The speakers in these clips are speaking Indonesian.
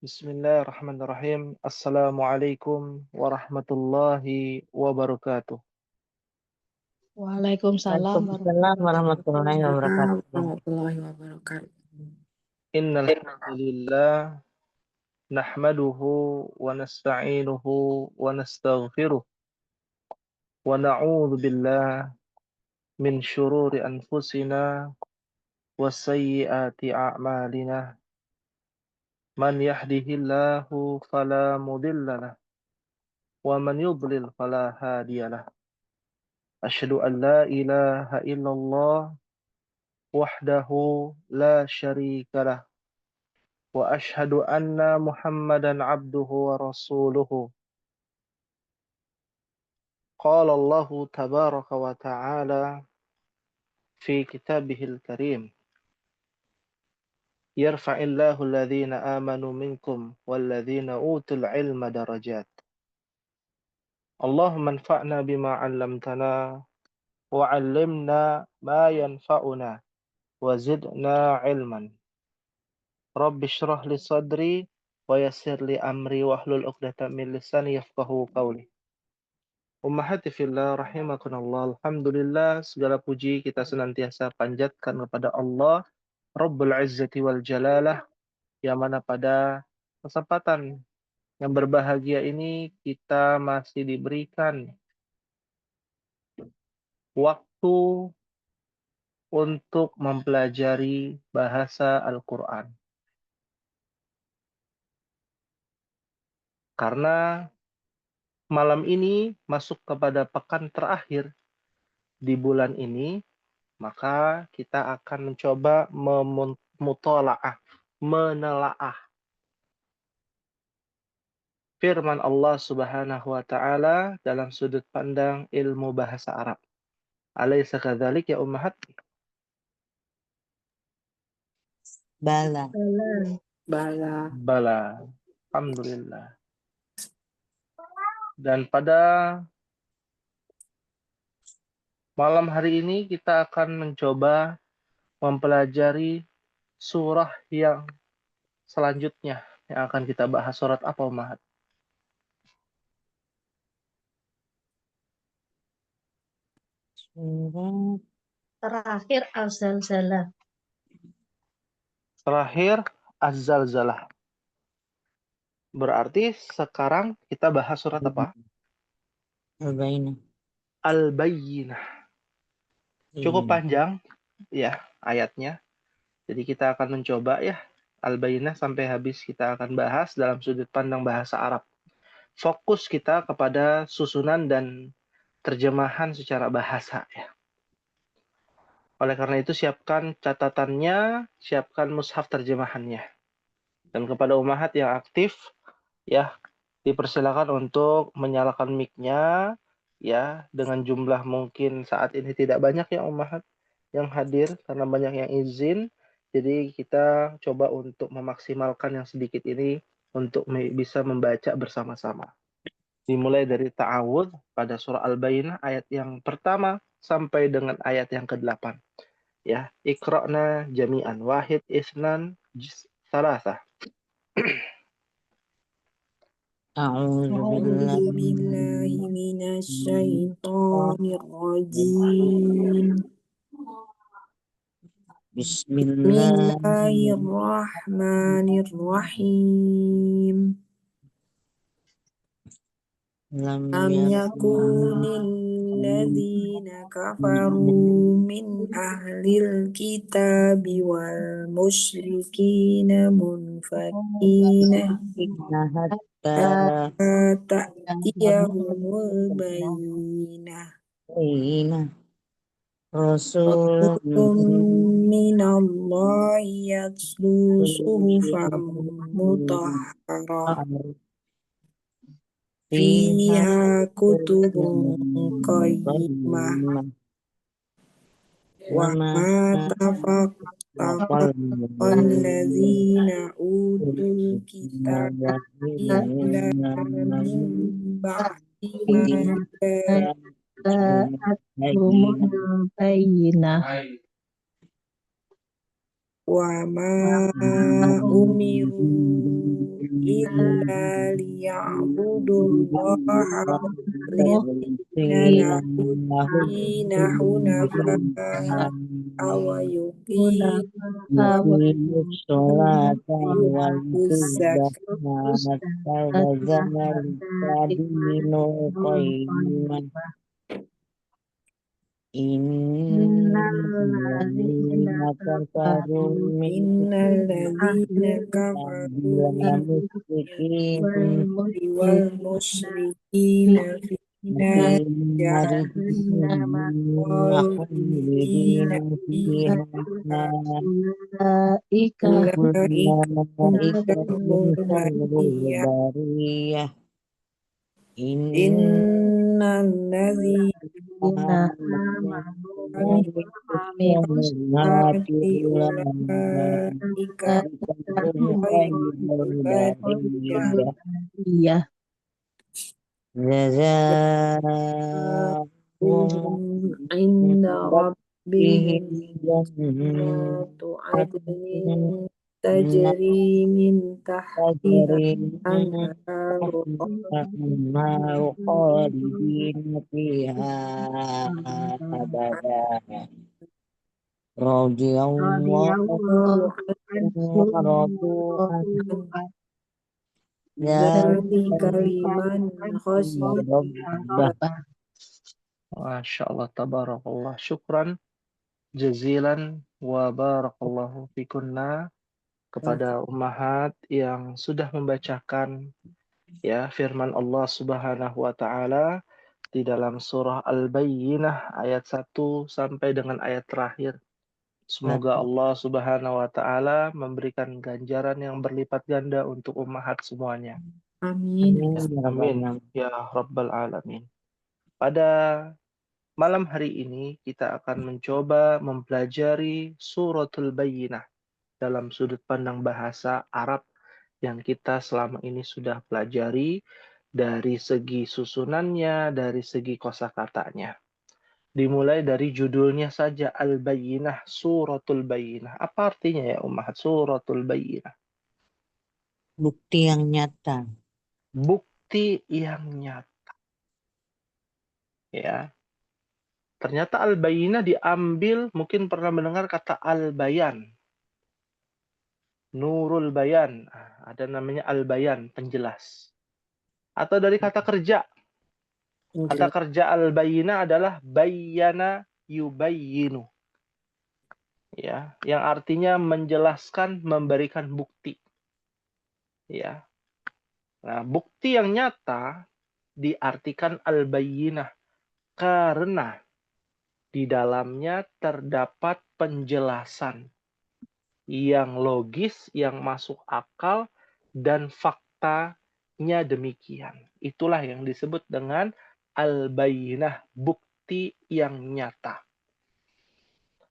Bismillahirrahmanirrahim. Assalamualaikum warahmatullahi wabarakatuh. Waalaikumsalam Waalaikumsalam warahmatullahi wabarakatuh. warahmatullahi wabarakatuh. Innal hamdalillah nahmaduhu wa nasta'inuhu wa nastaghfiruh wa na'udzu billah min syururi anfusina wa sayyiati a'malina. Man yahdihillahu fala mudhillalah wa man yudlil fala hadiyalah. Asyhadu an la ilaha illallah wahdahu la syarikalah wa asyhadu anna Muhammadan abduhu wa rasuluhu. Qala Allahu tabaraka wa ta'ala fi kitabihil karim. Yarfa'illahu alladhina amanu minkum walladhina utul ilma darajat. Allahumma anfa'na bima 'allamtana wa 'allimna ma yanfa'una wa zidna 'ilman. Rabbi shrah li sadri wa yassir li amri wahlul 'uqdatam min lisani yafqahu qawli. Ummahati fillah rahimakumullah. Alhamdulillah, segala puji kita senantiasa panjatkan kepada Allah Rabbul Izzati wal Jalalah, yang mana pada kesempatan yang berbahagia ini kita masih diberikan waktu untuk mempelajari bahasa Al-Quran. Karena malam ini masuk kepada pekan terakhir di bulan ini, maka kita akan mencoba menelaah firman Allah Subhanahu wa taala dalam sudut pandang ilmu bahasa Arab. Alaysa kadzalik ya ummahat? Bala. Bala. Bala. Alhamdulillah. Dan pada malam hari ini kita akan mencoba mempelajari surah yang selanjutnya yang akan kita bahas. Surat apa, Ummahat? Terakhir Az-Zalzalah. Terakhir Az-Zalzalah. Berarti sekarang kita bahas surat apa? Al-Bayyinah. Al-Bayyinah. Cukup panjang ya ayatnya. Jadi kita akan mencoba ya Al-Bayyinah sampai habis, kita akan bahas dalam sudut pandang bahasa Arab. Fokus kita kepada susunan dan terjemahan secara bahasa ya. Oleh karena itu siapkan catatannya, siapkan mushaf terjemahannya. Dan kepada ummahat yang aktif ya, dipersilakan untuk menyalakan mic-nya ya, dengan jumlah mungkin saat ini tidak banyak ya ummahat yang hadir karena banyak yang izin. Jadi kita coba untuk memaksimalkan yang sedikit ini untuk bisa membaca bersama-sama. Dimulai dari ta'awudz pada surah Al-Bayyinah ayat yang pertama sampai dengan ayat yang ke-8. Ya, iqra'na jami'an wahid isnan salasah. A'udzu billahi minasyaitonir rajim. Bismillahirrahmanirrahim. Am yakunil ladzina kafaru min ahlil kitabi wal musyrikina munfakina hatta ta'tiyahumul bayyinah. Rasulun minallahi yatlu suhufan mutahharah fiha kutubun qayyimah wa ma tafarraqa allazina utul kitaba illa min ba'di ma Ja'atuhumul bayyinah. wa ma umiru إلا ليعبدوا الله مخلصين له الدين حنفاء يقيموا الصلاة ويؤتوا ويؤتوا الزكاة الزكاة وذلك دين القيمة إن الذين كفروا من إن الذين كفروا من المشركين والمشركين في نار النار خالدين خالدين فيها فيها أولئك أولئك أولئك هم هم شر البرية البرية إن إن الذين آمنوا عملوا الصالحات أولئك أولئك هم خير خير البرية البرية Iya. جزاؤهم هم عند ربهم ربهم جنات عدن تجري من تحتها تجري من الأنهار تحتها الأنهار خالدين فيها أبدا رضي الله الله عنه ورضوا عنه عنه ذلك ذلك لمن خشي ربه. Masya Allah, tabarakallah. Syukran jazilan wa barakallahu fikunna kepada ummahat yang sudah membacakan ya firman Allah Subhanahu wa taala di dalam surah Al-Bayyinah ayat 1 sampai dengan ayat terakhir. Semoga Allah Subhanahu wa taala memberikan ganjaran yang berlipat ganda untuk ummahat semuanya. Amin. Amin ya rabbal alamin. Pada malam hari ini kita akan mencoba mempelajari suratul Bayyinah dalam sudut pandang bahasa Arab yang kita selama ini sudah pelajari dari segi susunannya, dari segi kosakatanya. Dimulai dari judulnya saja Al-Bayyinah, Suratul Bayyinah. Apa artinya ya Ummahat Suratul Bayyinah? Bukti yang nyata. Bukti yang nyata. Ya. Ternyata Al-Bayyinah diambil, mungkin pernah mendengar kata Al-Bayan. Nurul Bayan. Ada namanya Al-Bayan, penjelas. Atau dari kata kerja. Kata kerja Al-Bayyinah adalah bayyana yubayyinu. Ya, yang artinya menjelaskan, memberikan bukti. Ya. Nah, bukti yang nyata diartikan al-bayyinah karena di dalamnya terdapat penjelasan yang logis, yang masuk akal, dan faktanya demikian. Itulah yang disebut dengan al-bayyinah, bukti yang nyata.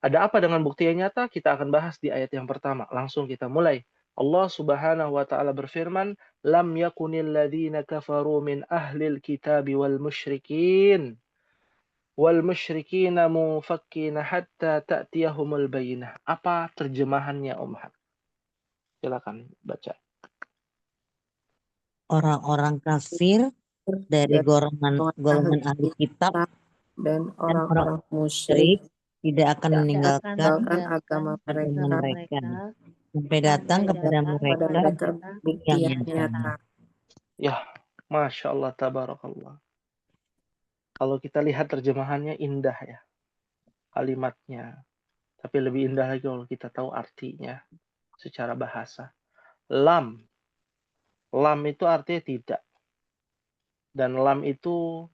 Ada apa dengan bukti yang nyata? Kita akan bahas di ayat yang pertama. Langsung kita mulai. Allah Subhanahu wa taala berfirman, "Lam yakunil ladzina kafaru min ahlil kitabi wal musyrikin mufakkina hatta ta'tiyahumul bayyinah." Apa terjemahannya, Umhat? Silakan baca. Orang-orang kafir dari golongan ahli kitab dan dan orang-orang orang musyrik tidak akan meninggalkan agama agama mereka mereka sampai datang kepada pada mereka mereka bukti yang yang nyata. Ya, Masya Allah, tabarakallah. Kalau kita lihat terjemahannya indah ya, kalimatnya. Tapi lebih indah lagi kalau kita tahu artinya secara bahasa. Lam. Lam itu artinya tidak. Dan lam itu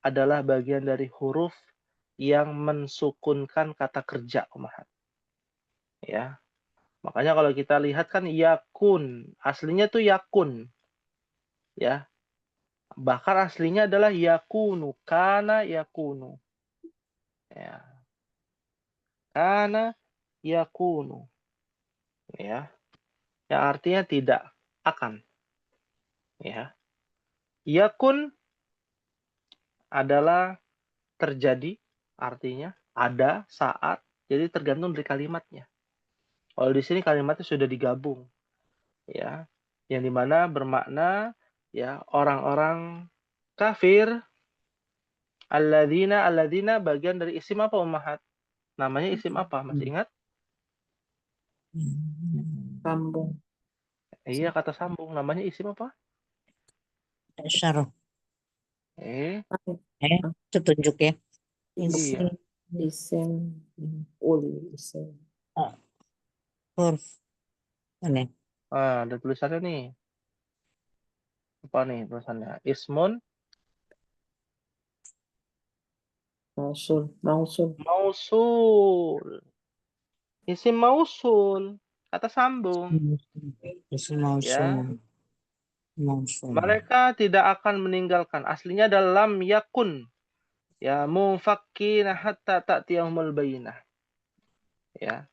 adalah bagian dari huruf yang mensukunkan kata kerja, Ummahat. Ya. Makanya kalau kita lihat kan yakun, aslinya tuh yakun. Ya. Bahkan aslinya adalah yakunu, kana yakunu. Ya. Kana yakunu. Ya. Yang artinya tidak akan. Ya. Yakun adalah terjadi, artinya ada, saat. Jadi tergantung dari kalimatnya. Kalau di sini kalimatnya sudah digabung. Ya. yang dimana bermakna ya orang-orang kafir. Alladzina bagian dari isim apa ummahat? Namanya isim apa? Masih ingat? Sambung. Iya, kata sambung. Namanya isim apa? Isyarah. Ah, Itu tunjuk ya. Iya. Isim. Ul. Isim. Huruf. Ini. Ada tulisannya nih. Apa nih tulisannya? Ismun Mausul. Mausul. mausul. Isim mausul. Kata sambung. Isim Ya. mausul. Mereka tidak akan meninggalkan. Aslinya dalam yakun. Ya, mufakkina hatta ta'tiyahumul bayyinah. Ya.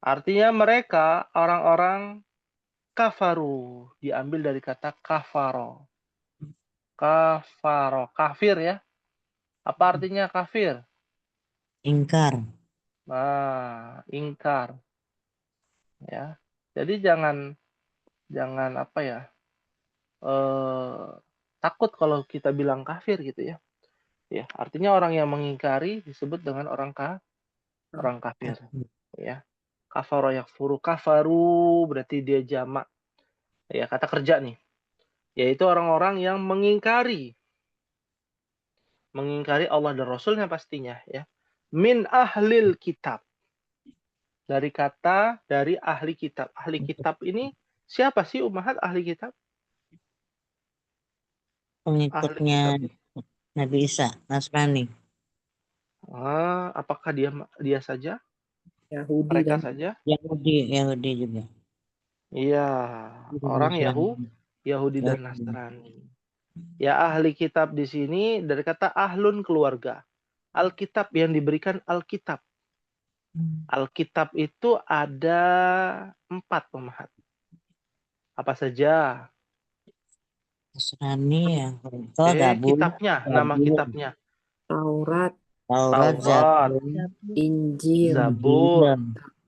Artinya mereka orang-orang kafaru. Diambil dari kata kafaro. Kafaro. Kafir ya. Apa artinya kafir? Ingkar. Ingkar. Ya. Jadi jangan apa ya? Takut kalau kita bilang kafir gitu ya. Ya, artinya orang yang mengingkari disebut dengan orang kafir, ya. Kafaro yakfuru, kafaru berarti dia jamak. Ya, kata kerja nih. Yaitu orang-orang yang mengingkari Allah dan Rasulnya pastinya ya. Min ahlil kitab. Dari ahli kitab. Ahli kitab ini siapa sih ummahat ahli kitab? Ahli Pengikutnya kitab. Nabi Isa, Nasrani. Apakah dia saja? Yahudi Mereka dan saja? Yahudi juga. Iya, orang Nasrani. Yahudi dan Nasrani. Ya, ahli kitab di sini dari kata ahlun keluarga. Alkitab yang diberikan Alkitab. Alkitab itu ada 4 pemahat. Apa saja? Nasrani ya. Oh, Nama kitabnya. Taurat, Taurat, Taurat, Injil, Zabur,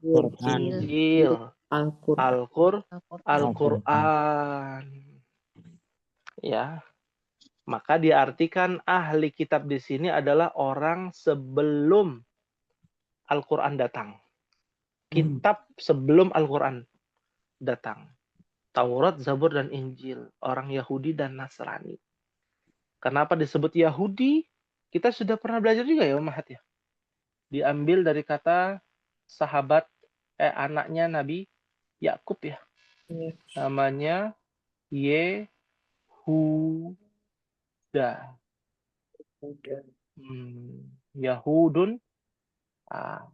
Quran. Injil, Al-Quran. Al-Quran. Ya, maka diartikan ahli kitab di sini adalah orang sebelum Al-Quran datang. Kitab sebelum Al-Quran datang. Taurat, Zabur, dan Injil. Orang Yahudi dan Nasrani. Kenapa disebut Yahudi? Kita sudah pernah belajar juga ya, Mahat ya. Diambil dari kata sahabat, anaknya Nabi Yakub ya. Ya. Namanya Yehuda. Yahudun.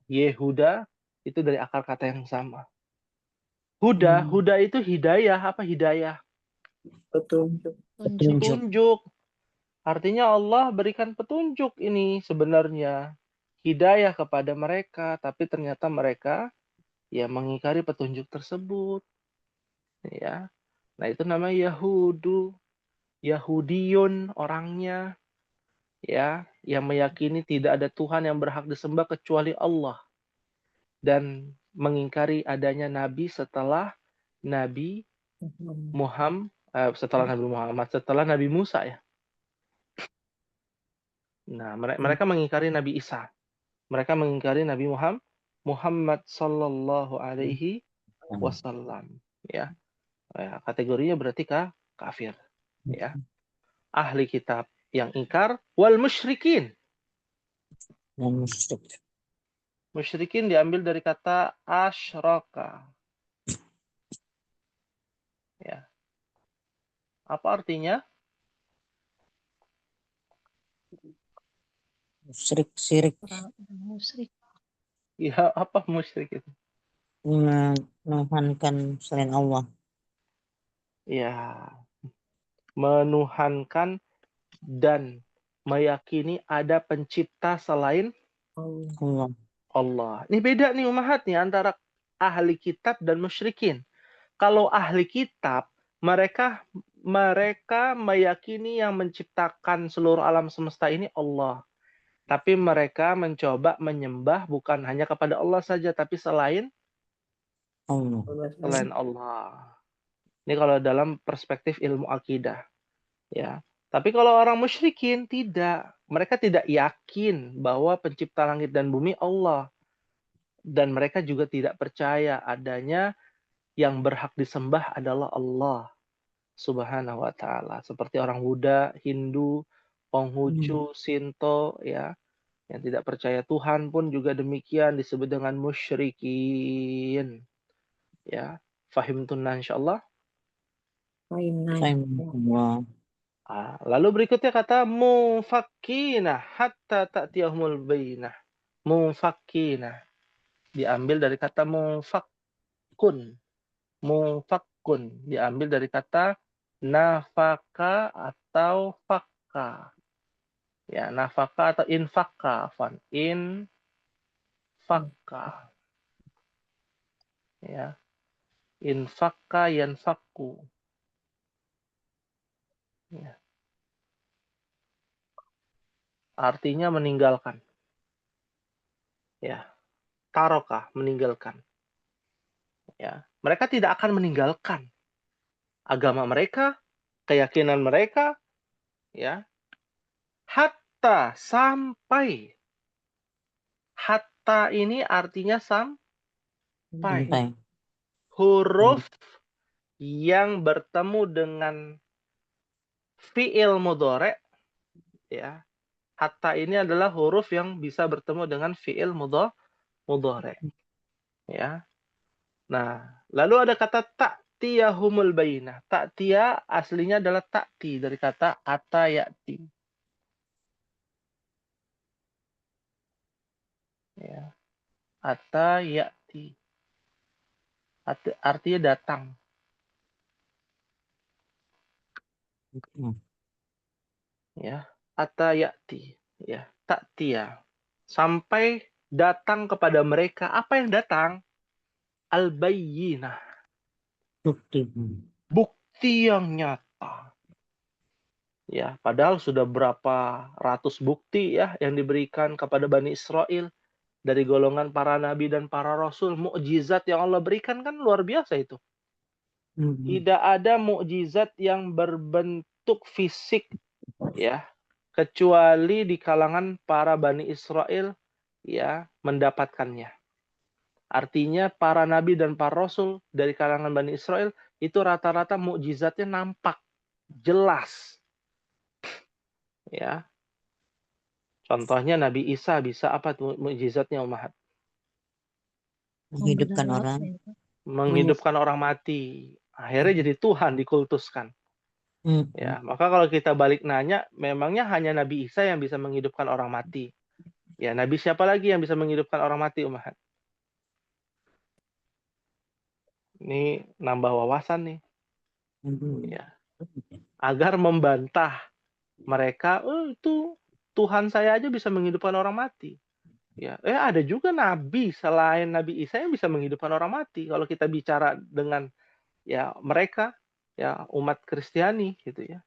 Yehuda itu dari akar kata yang sama. Huda itu hidayah. Apa hidayah? Petunjuk. Petunjuk. Artinya Allah berikan petunjuk ini sebenarnya. Hidayah kepada mereka. Tapi ternyata mereka ya mengingkari petunjuk tersebut. Ya. Nah itu namanya Yahudiyun orangnya. Ya, yang meyakini tidak ada Tuhan yang berhak disembah kecuali Allah. Dan mengingkari adanya Nabi setelah Nabi Muhammad, setelah Nabi Musa ya. Nah, mereka mengingkari Nabi Isa. Mereka mengingkari Nabi Muhammad sallallahu alaihi wasallam. Ya. Kategorinya berarti kafir. Ya. Ahli kitab yang ingkar wal musyrikin. Musyrikin diambil dari kata asyraka. Ya. Apa artinya? Syirik. Ya, apa musyrik itu? Menuhankan selain Allah. Ya, menuhankan dan meyakini ada pencipta selain Allah. Ini beda nih umahat nih antara ahli kitab dan musyrikin. Kalau ahli kitab, mereka meyakini yang menciptakan seluruh alam semesta ini Allah. Tapi mereka mencoba menyembah bukan hanya kepada Allah saja, tapi selain Allah. Ini kalau dalam perspektif ilmu akidah, ya. Tapi kalau orang musyrikin tidak, mereka tidak yakin bahwa pencipta langit dan bumi Allah, dan mereka juga tidak percaya adanya yang berhak disembah adalah Allah Subhanahu wa taala. Seperti orang Buddha, Hindu, Konghucu, Shinto, ya, yang tidak percaya Tuhan pun juga demikian disebut dengan musyrikin. Ya, fahim tunna insyaallah. Allah. Lalu berikutnya kata mufakkina hatta ta'tiyahumul bayyinah. Mufakkina diambil dari kata mufakkun. Mufakkun diambil dari kata nafaka atau fakka. Ya, nafaka atau infaka, afwan. Infaka. Ya. Infaka yanfaku. Ya. Artinya meninggalkan. Ya. Taroka, meninggalkan. Ya. Mereka tidak akan meninggalkan agama mereka, keyakinan mereka, ya. Hatta, sampai. Hatta ini artinya sampai. Sampai. Huruf yang bertemu dengan fi'il mudhari', ya. Hatta ini adalah huruf yang bisa bertemu dengan fi'il mudhari'. Ya. Nah, lalu ada kata ta'tiyahumul bayyinah. Ta'tiya aslinya adalah ta'ti dari kata atayati. Ya. Atayati. Artinya datang. Ya. Atayati. Ya. Ta'tiya. Sampai datang kepada mereka. Apa yang datang? Al-bayyinah. Bukti yang nyata. Ya, padahal sudah berapa ratus bukti ya yang diberikan kepada Bani Israel dari golongan para nabi dan para rasul. Mukjizat yang Allah berikan kan luar biasa itu. Tidak ada mukjizat yang berbentuk fisik ya, kecuali di kalangan para Bani Israel ya mendapatkannya. Artinya para nabi dan para rasul dari kalangan Bani Israel itu rata-rata mukjizatnya nampak, jelas. Ya. Contohnya Nabi Isa bisa apa tuh mukjizatnya Ummahat? Menghidupkan orang. Menghidupkan orang mati. Akhirnya jadi Tuhan dikultuskan. Ya, maka kalau kita balik nanya, memangnya hanya Nabi Isa yang bisa menghidupkan orang mati? Ya, Nabi siapa lagi yang bisa menghidupkan orang mati, Ummahat? Ini nambah wawasan nih. Ya. Agar membantah mereka, itu Tuhan saya aja bisa menghidupkan orang mati. Ya, ada juga nabi selain Nabi Isa yang bisa menghidupkan orang mati. Kalau kita bicara dengan ya mereka, ya umat Kristiani gitu ya.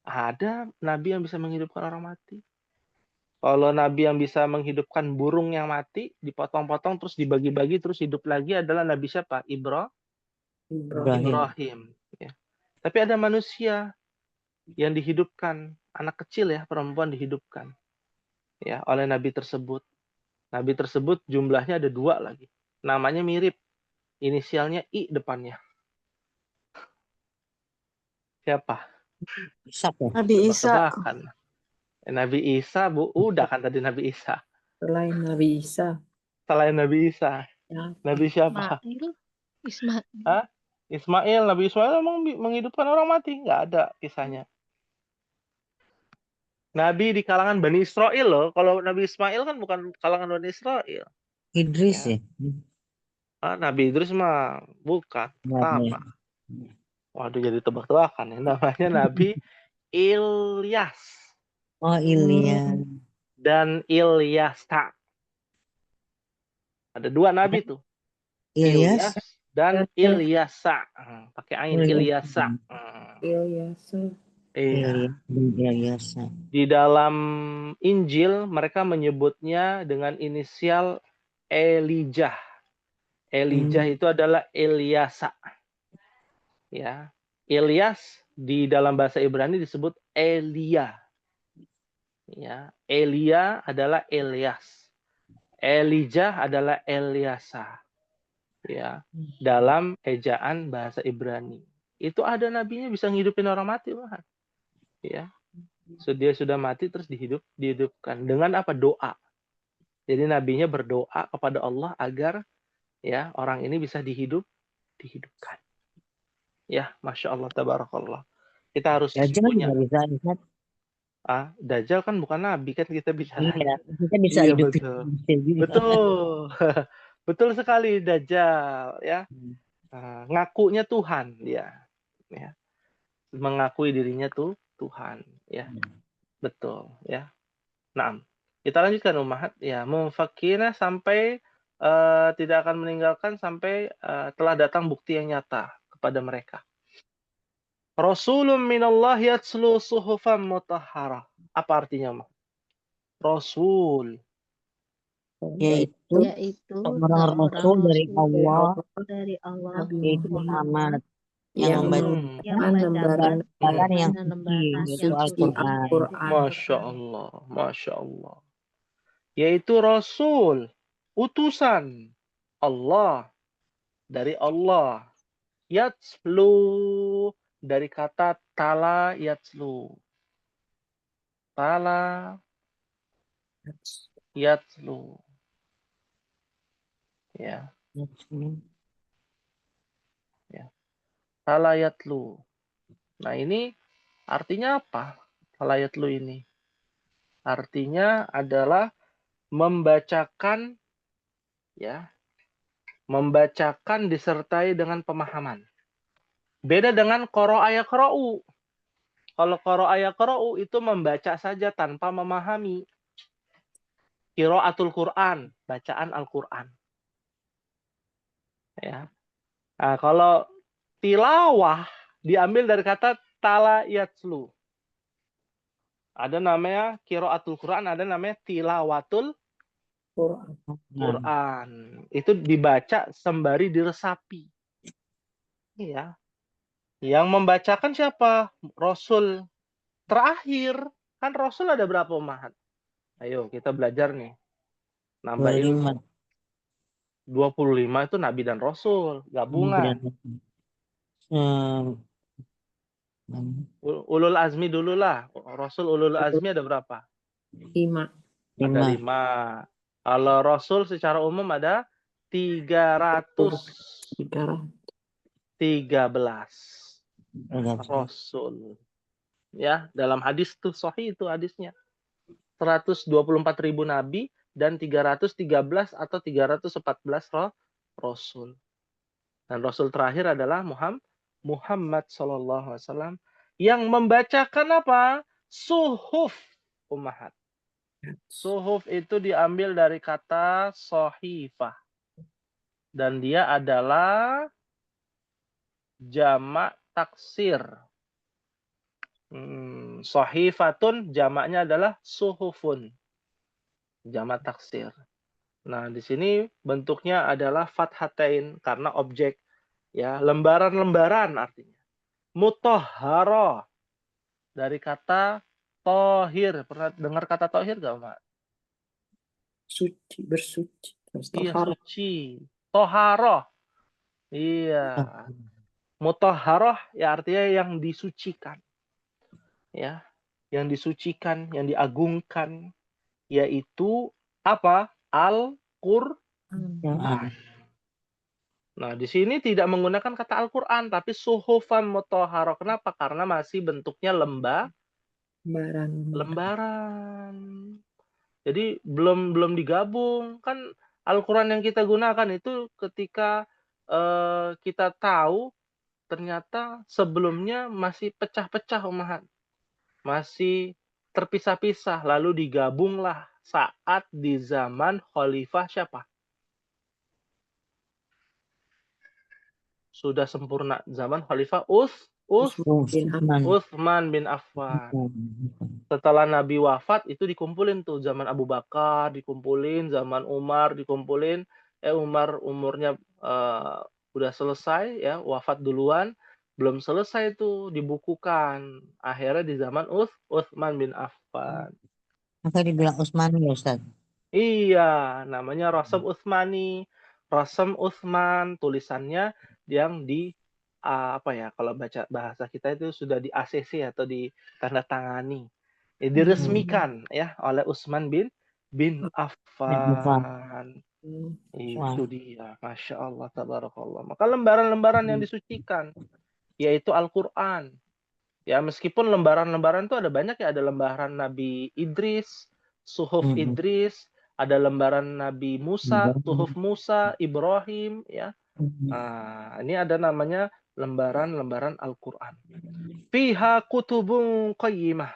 Ada nabi yang bisa menghidupkan orang mati. Kalau nabi yang bisa menghidupkan burung yang mati, dipotong-potong terus dibagi-bagi terus hidup lagi adalah nabi siapa? Ibrahim. Ya. Tapi ada manusia yang dihidupkan, anak kecil ya, perempuan dihidupkan ya oleh nabi tersebut. Nabi tersebut jumlahnya ada 2 lagi. Namanya mirip. Inisialnya I depannya. Siapa? Nabi Isa. Nabi Isa, Bu. Udah kan tadi Nabi Isa. Selain Nabi Isa. Selain Nabi Isa. Ya. Nabi siapa? Ismail. Hah? Ismail. Nabi Ismail memang menghidupkan orang mati. Nggak ada kisahnya. Nabi di kalangan Bani Israel loh. Kalau Nabi Ismail kan bukan kalangan Bani Israel. Idris ya. Nabi Idris mah bukan. Sama. Waduh, jadi tebak-tebakan ya. Namanya Nabi Ilyas. Oh, Ilyas. Dan Ilyasa. Ada 2 nabi tuh. Ilyas dan Ilyasa. Pakai ain, Ilyasa. Iya. Di dalam Injil mereka menyebutnya dengan inisial Elijah. Elijah itu adalah Ilyasa. Ya. Ilyas di dalam bahasa Ibrani disebut Elia. Ya, Elia adalah Ilyas. Elijah adalah Eliasa. Ya, dalam ejaan bahasa Ibrani. Itu ada nabinya bisa ngidupin orang mati, Pak. Ya. So, dia sudah mati terus dihidupkan dengan apa? Doa. Jadi nabinya berdoa kepada Allah agar ya orang ini bisa dihidupkan. Ya, Masya Allah, tabarakallah. Kita harus Dajjal punya. juga bisa, Ustaz. Dajjal kan bukan nabi kan kita bicara. Iya, kita bisa Iya, hidupin betul. manusia juga. Betul. Betul sekali Dajjal ya. Ngakunya Tuhan dia. Ya. Mengakui dirinya tuh Tuhan ya. Betul ya. Nah, kita lanjutkan Ummahat ya, mufakirina sampai tidak akan meninggalkan sampai telah datang bukti yang nyata kepada mereka. Rasulun minallah yatslu suhufan mutahharah. Apa artinya, Mak? Rasul. Yaitu Yaitu seorang seorang rasul dari Allah, dari Allah yaitu Muhammad, yang yang lembaran membacakan yang lembaran suci, yang yaitu suci, Al-Quran. Quran. Masya Allah, Masya Allah. Yaitu Rasul, utusan Allah, dari Allah. Yatslu, dari kata tala yatslu. Tala yatslu. Ya, tala yatlu. Nah, ini artinya apa? Tala yatlu ini. Artinya adalah membacakan ya, membacakan disertai dengan pemahaman. Beda dengan qara'a yaqra'u. Kalau qara'a yaqra'u itu membaca saja tanpa memahami. Qiraatul Quran, bacaan Al-Quran. Ya. Nah, kalau tilawah diambil dari kata tala yatslu. Ada namanya qiraatul Quran, ada namanya tilawatul Quran. Itu dibaca sembari diresapi. Iya. Yang membacakan siapa? Rasul terakhir. Kan Rasul ada berapa umat? Ayo kita belajar nih. Nambah ilmu. 25 itu Nabi dan Rasul. Gabungan. Ulul azmi dulu lah. Rasul ulul azmi ada berapa? 5. Ada 5. Kalau Rasul secara umum ada 313 Rasul. Ya, dalam hadis tuh sahih itu hadisnya. 124.000 nabi dan 313 atau 314 rasul. Dan rasul terakhir adalah Muhammad sallallahu alaihi wasallam yang membacakan apa? Suhuf ummahat. Suhuf itu diambil dari kata sohifah. Dan dia adalah jamak taksir. Sohifatun jamaknya adalah suhufun. Jamak taksir. Nah, di sini bentuknya adalah fathatain karena objek ya, lembaran-lembaran artinya. Mutahhara dari kata tohir. Pernah dengar kata tohir gak, Mak? Suci, bersuci. Iya, suci. Toharoh. Iya. Mutahharoh ya artinya yang disucikan. Ya, yang disucikan, yang diagungkan, yaitu apa? Al-Qur'an. Nah, di sini tidak menggunakan kata Al-Qur'an, tapi suhufan mutahharah. Kenapa? Karena masih bentuknya lembaran. Jadi belum digabung. Kan Al-Qur'an yang kita gunakan itu ketika kita tahu ternyata sebelumnya masih pecah-pecah umat. Masih terpisah-pisah, lalu digabunglah saat di zaman Khalifah siapa? Sudah sempurna zaman Khalifah Utsman bin Affan. Setelah Nabi wafat itu dikumpulin tuh zaman Abu Bakar, dikumpulin zaman Umar, dikumpulin. Umar umurnya udah selesai ya, wafat duluan. belum selesai tuh dibukukan. Akhirnya di zaman Utsman bin Affan. Maka dibilang Utsmani ya Ustaz. Iya, namanya Rasam Utsmani. Rasam Utsman, tulisannya yang di apa ya, kalau baca bahasa kita itu sudah di ACC atau ditandatangani. Diresmikan ya oleh Utsman bin Bin Affan. Affan. Wah. Itu dia, Masya Allah, tabarakallah. Maka lembaran-lembaran yang disucikan, yaitu Al-Quran. Ya, meskipun lembaran-lembaran itu ada banyak ya, ada lembaran Nabi Idris, Suhuf Idris, ada lembaran Nabi Musa, Suhuf Musa, Ibrahim, ya. Nah, ini ada namanya lembaran-lembaran Al-Quran. Fiha kutubun qayyimah.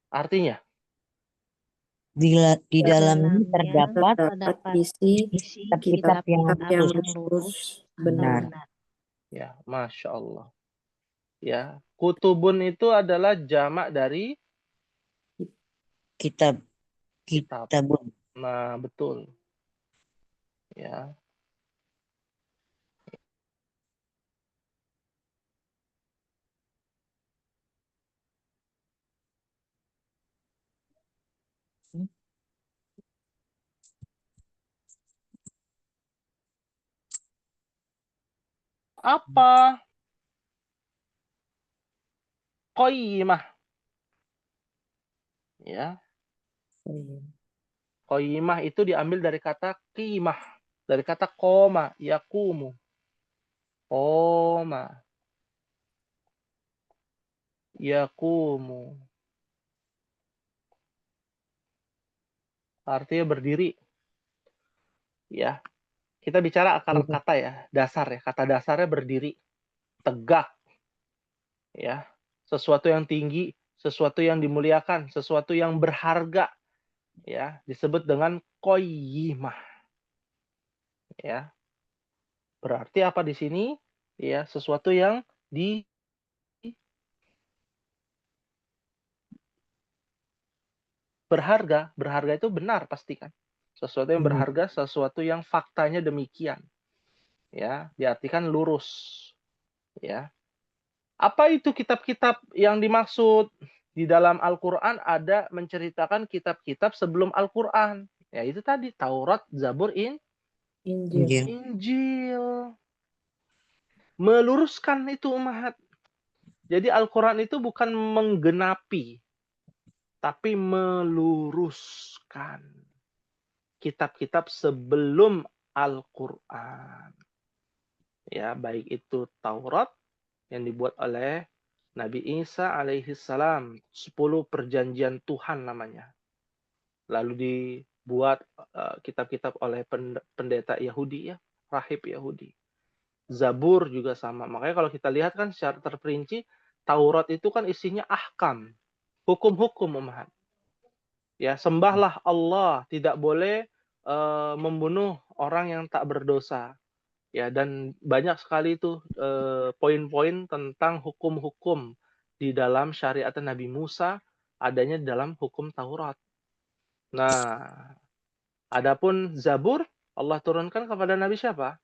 Artinya, Di dalamnya terdapat isi kitab-kitab yang lurus benar. ya, Masya Allah. Ya, kutubun itu adalah jamak dari kitab. kitabun. Nah, betul. Ya. Apa? Qayyimah. Ya. Qayyimah itu diambil dari kata qimah, dari kata qoma, yaqumu. Qoma. Yaqumu. Artinya berdiri. Ya. Kita bicara akar kata ya, dasar ya. Kata dasarnya berdiri, tegak. Ya. Sesuatu yang tinggi, sesuatu yang dimuliakan, sesuatu yang berharga. Ya, disebut dengan qayyimah. Ya. Berarti apa di sini? Ya, sesuatu yang berharga. Berharga itu benar pasti kan. Sesuatu yang berharga, sesuatu yang faktanya demikian. Ya, diartikan lurus. Ya. Apa itu kitab-kitab yang dimaksud? Di dalam Al-Qur'an ada menceritakan kitab-kitab sebelum Al-Qur'an. Ya, itu tadi Taurat, Zabur, Injil. Meluruskan itu umat. Jadi Al-Quran itu bukan menggenapi, tapi meluruskan kitab-kitab sebelum Al-Quran. Ya, baik itu Taurat yang dibuat oleh Nabi Isa alaihi salam, 10 perjanjian Tuhan namanya. Lalu dibuat kitab-kitab oleh pendeta Yahudi ya, rahib Yahudi. Zabur juga sama. Makanya kalau kita lihat kan secara terperinci, Taurat itu kan isinya ahkam, hukum-hukum umat. Ya, sembahlah Allah, tidak boleh membunuh orang yang tak berdosa. Ya, dan banyak sekali itu poin-poin tentang hukum-hukum di dalam syariat Nabi Musa adanya dalam hukum Taurat. Nah, adapun Zabur Allah turunkan kepada Nabi siapa?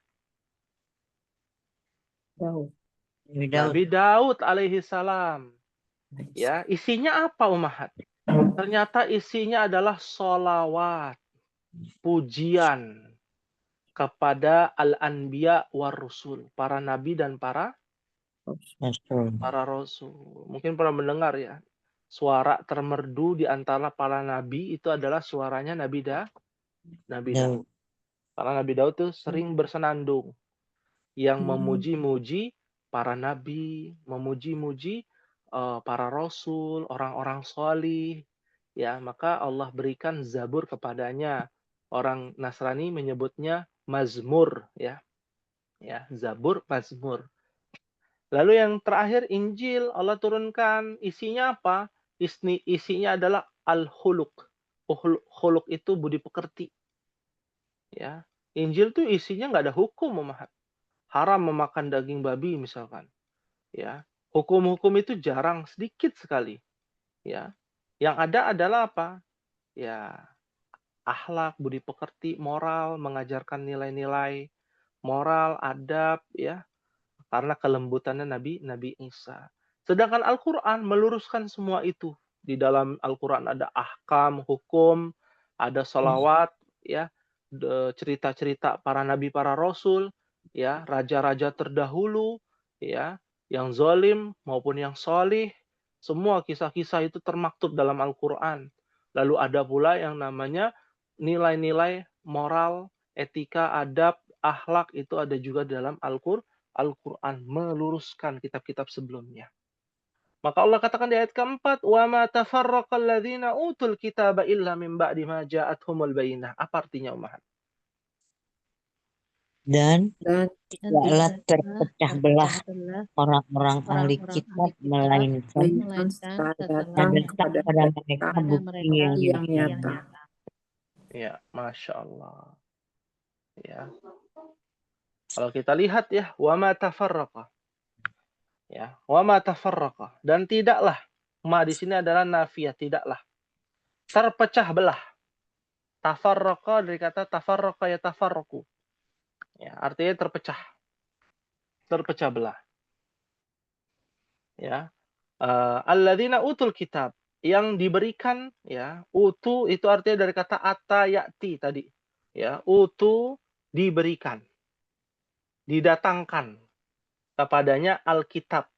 Nabi Daud alaihi salam. Ya, isinya apa umat? Ternyata isinya adalah sholawat, pujian kepada al-anbiya war rusul, para nabi dan para rasul. Mungkin pernah mendengar ya, suara termerdu di antara para nabi itu adalah suaranya Nabi Daud. Karena Nabi Daud itu sering bersenandung yang memuji-muji para nabi, memuji-muji para rasul, orang-orang solih. Ya, maka Allah berikan Zabur kepadanya. Orang Nasrani menyebutnya Mazmur, ya. Ya, Zabur, Mazmur. Lalu yang terakhir Injil Allah turunkan, isinya apa? Isinya adalah al-khuluq. Khuluq itu budi pekerti. Ya. Injil tuh isinya nggak ada hukum, umat. Haram memakan daging babi misalkan. Ya. Hukum-hukum itu jarang, sedikit sekali. Ya. Yang ada adalah apa? Ya, akhlak, budi pekerti, moral, mengajarkan nilai-nilai moral, adab, ya, karena kelembutannya Nabi Isa. Sedangkan Al-Quran meluruskan semua itu. Di dalam Al-Quran ada ahkam, hukum, ada salawat, ya, cerita-cerita para nabi, para rasul, ya, raja-raja terdahulu, ya, yang zalim maupun yang solih, semua kisah-kisah itu termaktub dalam Al-Quran. Lalu ada pula yang namanya nilai-nilai moral, etika, adab, akhlak itu ada juga dalam Al-Quran, meluruskan kitab-kitab sebelumnya. Maka Allah katakan di ayat keempat, wa ma tafarraqal ladzina utul kitaba illa min ba'di ma ja'atuhumul bayyinah. Apa artinya, Ummahat? Dan Dan tidaklah terpecah belah orang-orang ahli kitab melainkan melainkan setelah datang datang kepada mereka bukti yang yang nyata. nyata. Ya, Masya Allah. Ya. Kalau kita lihat ya, wa ma tafarraqa. Ya, wa ma tafarraqa. Dan tidaklah, ma di sini adalah nafiyah, tidaklah. Terpecah belah. Tafarraqa dari kata tafarraqa ya tafarraqu. Ya, artinya terpecah. Terpecah belah. Ya. Alladzina utul kitab, yang diberikan, ya, utu itu artinya dari kata ata ya'ti tadi. Ya, utu diberikan. Didatangkan kepadanya Alkitab,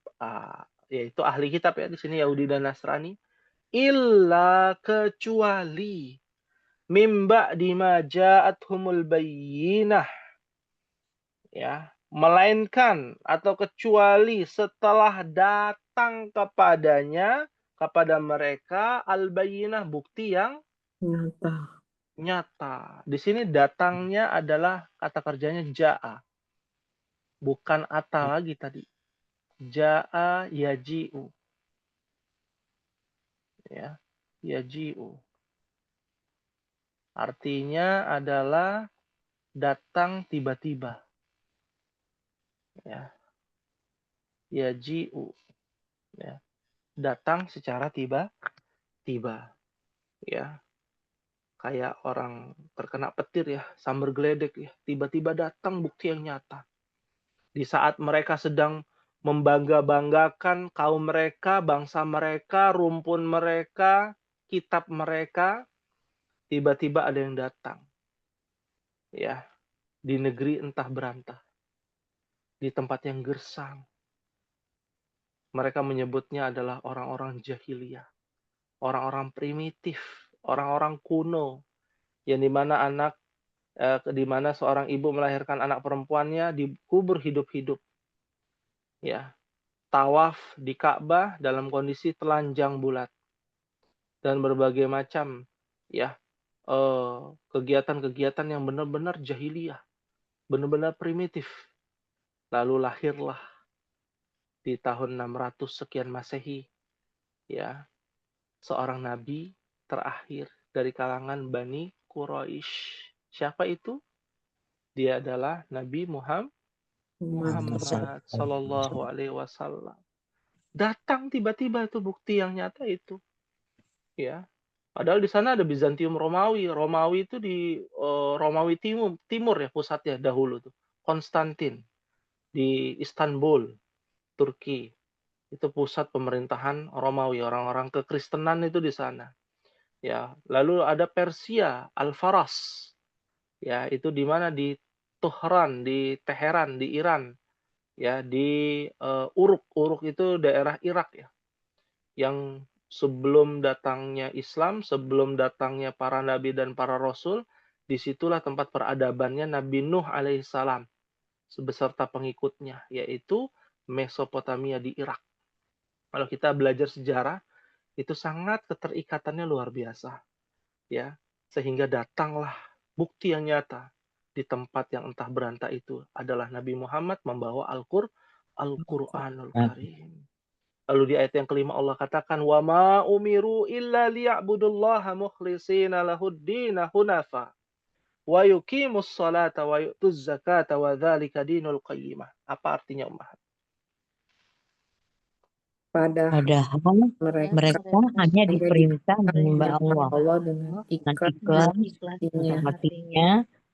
yaitu ahli kitab ya di sini Yahudi dan Nasrani, illa kecuali mimba dima ja'athumul bayyinah, ya, melainkan atau kecuali setelah datang kepada mereka al-bayyinah, bukti yang nyata. Di sini datangnya adalah kata kerjanya ja'a, bukan ata lagi tadi. Ja'a yaji'u. Ya, yaji'u. Artinya adalah datang tiba-tiba. Ya. Yaji'u. Ya. Datang secara tiba-tiba. Ya. Kayak orang terkena petir ya, sambar geledek ya. Tiba-tiba datang bukti yang nyata. Di saat mereka sedang membangga-banggakan kaum mereka, bangsa mereka, rumpun mereka, kitab mereka, tiba-tiba ada yang datang. Ya, di negeri entah berantah. Di tempat yang gersang. Mereka menyebutnya adalah orang-orang jahiliyah. Orang-orang primitif, orang-orang kuno. Yang dimana seorang ibu melahirkan anak perempuannya dikubur hidup-hidup. Ya, tawaf di Ka'bah dalam kondisi telanjang bulat. Dan berbagai macam ya kegiatan-kegiatan yang benar-benar jahiliyah, benar-benar primitif. Lalu lahirlah di tahun 600 sekian Masehi ya seorang nabi terakhir dari kalangan Bani Quraisy. Siapa itu? Dia adalah Nabi Muhammad Sallallahu Alaihi Wasallam. Datang tiba-tiba itu bukti yang nyata itu. Ya. Padahal di sana ada Bizantium Romawi. Romawi itu di Romawi Timur ya pusatnya dahulu tuh. Konstantin di Istanbul, Turki. Itu pusat pemerintahan Romawi, orang-orang kekristenan itu di sana. Ya, lalu ada Persia, Al-Faras. Ya, itu di mana di Tehran, di Teheran, di Iran. Ya, di Uruk. Uruk itu daerah Irak ya. Yang sebelum datangnya Islam, sebelum datangnya para nabi dan para rasul, disitulah tempat peradabannya Nabi Nuh alaihissalam beserta pengikutnya, yaitu Mesopotamia di Irak. Kalau kita belajar sejarah, itu sangat keterikatannya luar biasa. Ya, sehingga datanglah bukti yang nyata di tempat yang entah berantah itu adalah Nabi Muhammad membawa Al-Qur'anul Karim. Lalu di ayat yang kelima Allah katakan wa ma umiru illa liya'budullaha mukhlishina lahuddina hunafa wa yuqimus salata wa yu'tuz zakata wa dzalika dinul qayyimah. Apa artinya, Ummah? Padahal mereka hanya diperintah menyembah Allah dengan dengan ikhlas ikhlas hatinya. dalam hatinya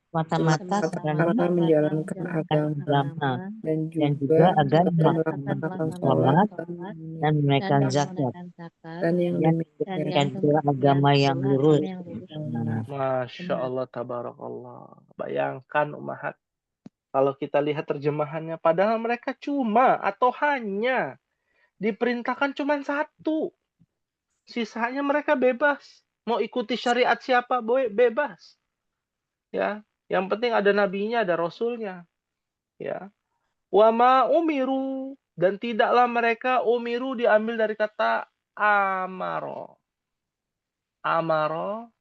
semata-mata karena menjalankan agama agama dan dan juga juga agar melaksanakan melaksanakan sholat sholat dan menunaikan zakat dan yang dan demikian pula agama yang lurus. Nah, Masya Allah, tabarakallah. Bayangkan umahat, kalau kita lihat terjemahannya, padahal mereka cuma atau hanya diperintahkan cuma satu. Sisanya mereka bebas. Mau ikuti syariat siapa, bebas. Ya, yang penting ada nabinya, ada rasulnya. Ya. Wa ma umiru, dan tidaklah mereka umiru diambil dari kata amaro. Amaro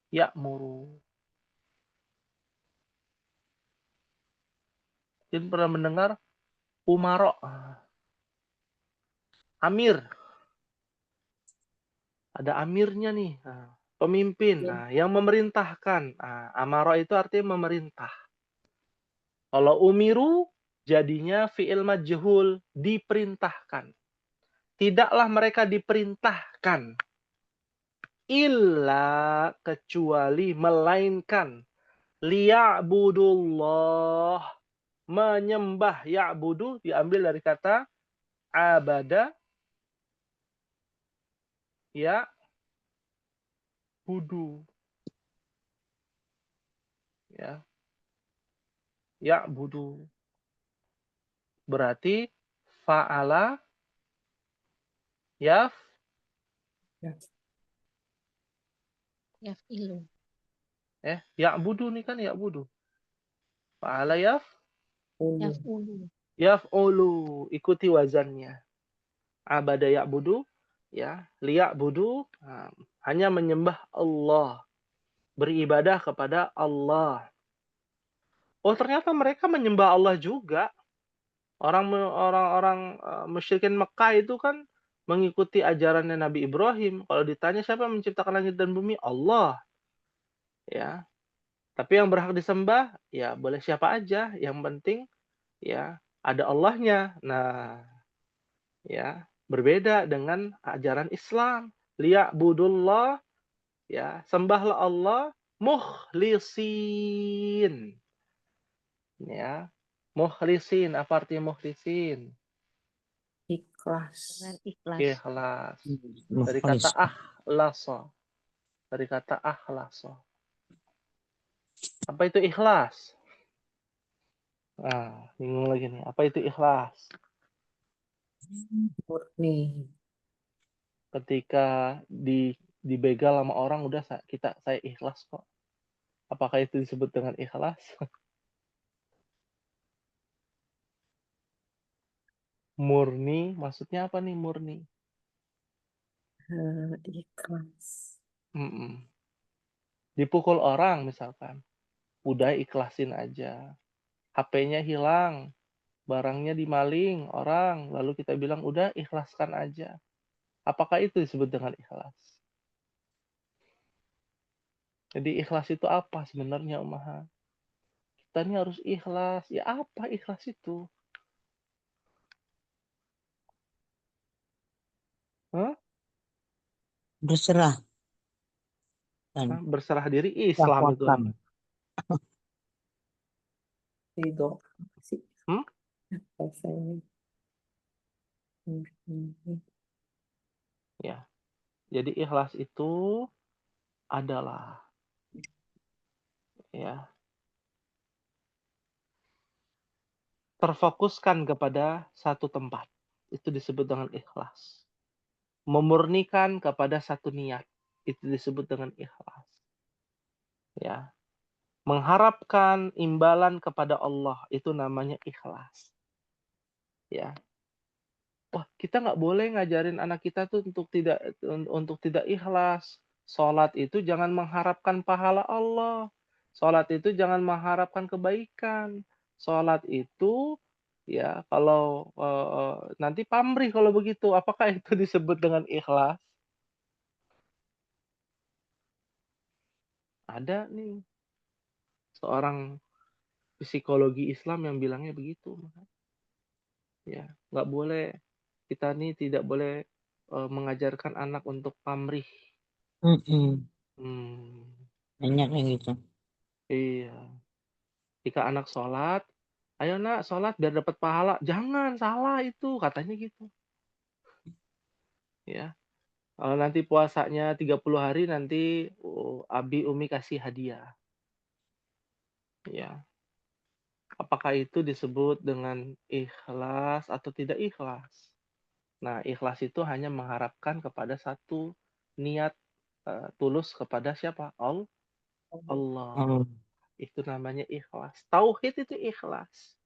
ya'muru. Jadi pernah mendengar umaro, amir. Ada amirnya nih, pemimpin, yang memerintahkan. Amaro itu artinya memerintah. Kalau umiru jadinya fi'il majhul, diperintahkan. Tidaklah mereka diperintahkan illa, kecuali, melainkan liya'budullah, menyembah. Ya'budu diambil dari kata abada, ya'budu. Ya, ya'budu. Berarti fa'ala yaf Yaf'ilu. ya'budu nih kan ya'budu. Fa'ala Yaf'ulu. yaf'ulu, ikuti wazannya. Abada ya'budu, ya, liya'budu, hanya menyembah Allah, beribadah kepada Allah. Oh, ternyata mereka menyembah Allah juga. Orang-orang musyrikin Mekah itu kan mengikuti ajarannya Nabi Ibrahim. Kalau ditanya siapa yang menciptakan langit dan bumi? Allah. Ya. Tapi yang berhak disembah, ya boleh siapa aja. Yang penting, ya, ada Allahnya. Nah, ya, berbeda dengan ajaran Islam. Liya'budullah, ya, sembahlah Allah mukhlisin. Ya. Mukhlisin, apa artinya mukhlisin? ikhlas. Ikhlas. Dari kata akhlasa. Dari kata akhlasa. Apa itu ikhlas? Bingung lagi nih. Apa itu ikhlas? Murni. Ketika dibegal sama orang, udah saya ikhlas kok. Apakah itu disebut dengan ikhlas? Murni, maksudnya apa nih murni? Ikhlas. Dipukul orang misalkan, udah ikhlasin aja. HP-nya hilang, barangnya dimaling orang, lalu kita bilang udah ikhlaskan aja. Apakah itu disebut dengan ikhlas? Jadi ikhlas itu apa sebenarnya, Umaha? Kita ini harus ikhlas. Ya apa ikhlas itu? berserah dan Berserah diri Islam itu. tawakal. Ridho. Hmm? Rasanya. Ya. Jadi ikhlas itu adalah, ya, terfokuskan kepada satu tempat. Itu disebut dengan ikhlas. Memurnikan kepada satu niat. Itu disebut dengan ikhlas. Ya. Mengharapkan imbalan kepada Allah. Itu namanya ikhlas. Ya. Wah, kita nggak boleh ngajarin anak kita tuh untuk tidak ikhlas. Sholat itu jangan mengharapkan pahala Allah. Sholat itu jangan mengharapkan kebaikan. Sholat itu, ya, kalau nanti pamrih kalau begitu. Apakah itu disebut dengan ikhlas? Ada nih seorang psikologi Islam yang bilangnya begitu. Ya, nggak boleh, kita nih tidak boleh mengajarkan anak untuk pamrih. Banyak yang gitu. Iya. Jika anak sholat, ayo nak sholat biar dapat pahala. Jangan, salah itu, katanya gitu. Ya, kalau nanti puasanya 30 hari nanti Abi Umi kasih hadiah. Ya, apakah itu disebut dengan ikhlas atau tidak ikhlas? Nah, ikhlas itu hanya mengharapkan kepada satu niat tulus kepada siapa? Allah. Itu namanya ikhlas. Tauhid itu ikhlas.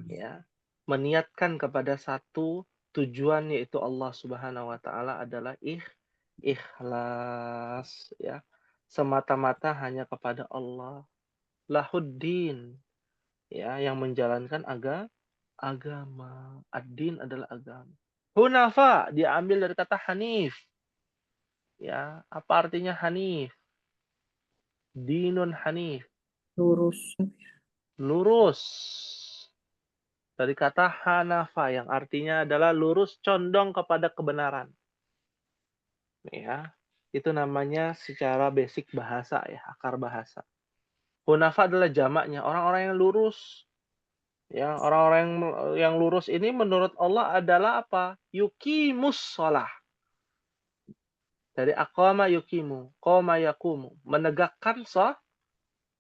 Ya. Meniatkan kepada satu tujuan yaitu Allah Subhanahu wa taala adalah ikhlas, ya. Semata-mata hanya kepada Allah. Lahuddin, ya, yang menjalankan agama. Ad-din adalah agama. Hunafa diambil dari kata hanif. Ya, apa artinya hanif? Dinun hanif, Lurus. lurus. Dari kata hanafa yang artinya adalah lurus condong kepada kebenaran. Ya, itu namanya secara basic bahasa ya, akar bahasa. Hunafa adalah jamaknya orang-orang yang lurus. Ya, orang-orang yang lurus ini menurut Allah adalah apa? Yuqimus shalah. Dari aqama yuqimu, qoma yaqumu, menegakkan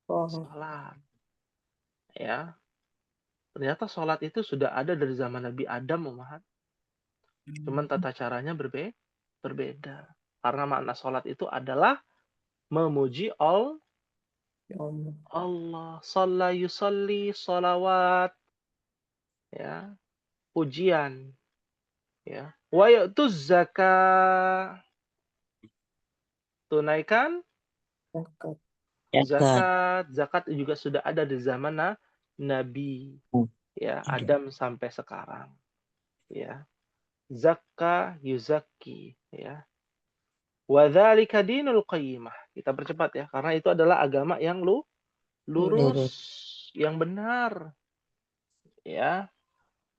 Oh, salat. Ya. Ternyata salat itu sudah ada dari zaman Nabi Adam, Ummahat. Cuman tata caranya berbeda. Karena makna salat itu adalah memuji ya Allah. Allah. Shalla yusalli sholawat. Ya, pujian. Ya. Wa yu'tuz zakah. Tunaikan Zakat. zakat. Zakat juga sudah ada di zaman Nabi. Ya, Adam sampai sekarang. Ya. Zakka yuzakki. Ya. Wa dzalika dinul qayyimah. Kita percepat ya, karena itu adalah agama yang lurus, yang benar. Ya.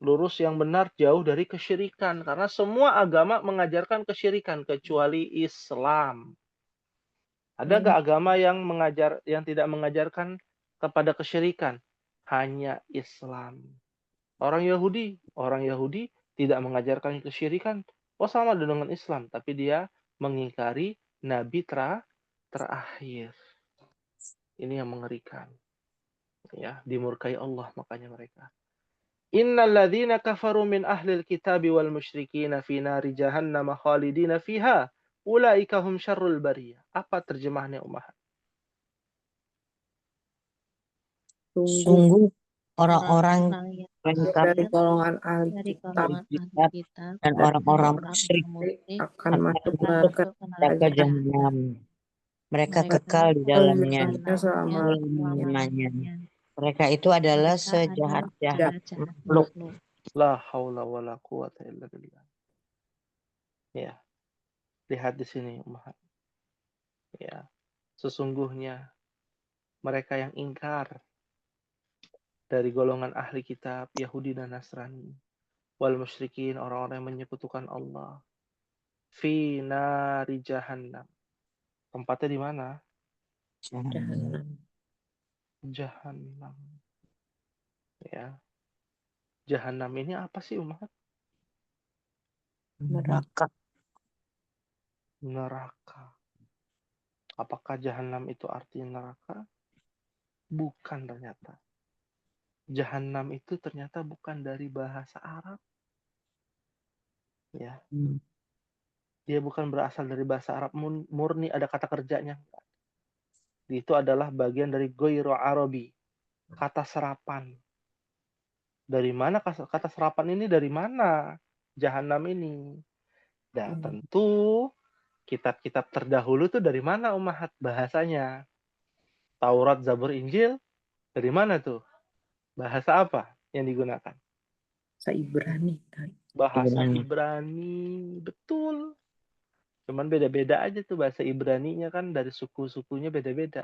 Lurus yang benar jauh dari kesyirikan, karena semua agama mengajarkan kesyirikan kecuali Islam. Ada nggak agama yang tidak mengajarkan kepada kesyirikan? Hanya Islam. Orang Yahudi tidak mengajarkan kesyirikan. Oh, sama dengan Islam, tapi dia mengingkari nabi terakhir. Ini yang mengerikan. Ya, dimurkai Allah makanya mereka. Innal ladzina kafaru min ahlil kitabi wal musyrikin fi nari jahannam khalidina fiha ulaika hum syarrul bariyah. Apa terjemahannya, Ummahat? Sungguh orang-orang yang lengkap dari golongan ahli dari kitab golongan ahli kitab kitab dan dan orang-orang orang musyrik musyrik akan masuk akan neraka masuk ke neraka neraka jahanam. Mereka mereka kekal di dalamnya dalamnya selama selama-lamanya. Mereka itu adalah mereka sejahat-jahat jahat makhluk. La haula wala quwata illa billah. Ya, lihat di sini, Ummahat. Ya, sesungguhnya mereka yang ingkar dari golongan ahli kitab Yahudi dan Nasrani wal musyrikin, orang-orang yang menyekutukan Allah, fi nari jahannam. Tempatnya di mana? jahanam. Jahannam. Ya. Jahannam ini apa sih, Ummahat? Neraka. Neraka. Apakah jahannam itu artinya neraka? Bukan ternyata. Jahannam itu ternyata bukan dari bahasa Arab. Ya. Dia bukan berasal dari bahasa Arab murni ada kata kerjanya. Itu adalah bagian dari ghairu arabi, kata serapan. Dari mana kata serapan ini? Dari mana Jahannam ini? Nah, tentu kitab-kitab terdahulu tuh dari mana, Ummahat, bahasanya? Taurat, Zabur, Injil, dari mana tuh? Bahasa apa yang digunakan? Bahasa Ibrani. Bahasa Ibrani, betul. Cuman beda-beda aja tuh bahasa Ibraninya, kan dari suku-sukunya beda-beda.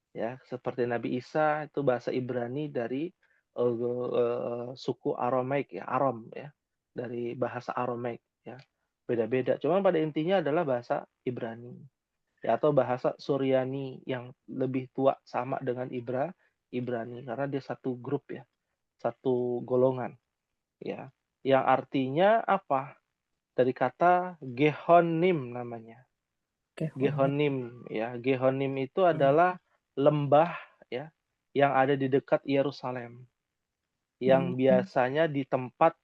Ya, seperti Nabi Isa itu bahasa Ibrani dari suku Aramaik ya, Aram ya. Dari bahasa Aramaik ya. Beda-beda. Cuman pada intinya adalah bahasa Ibrani. Ya, atau bahasa Suryani yang lebih tua sama dengan Ibrani karena dia satu grup ya, satu golongan ya. Yang artinya apa? Dari kata Gehonim namanya. Gehonim ya. Gehonim itu adalah lembah ya yang ada di dekat Yerusalem. Yang biasanya di tempat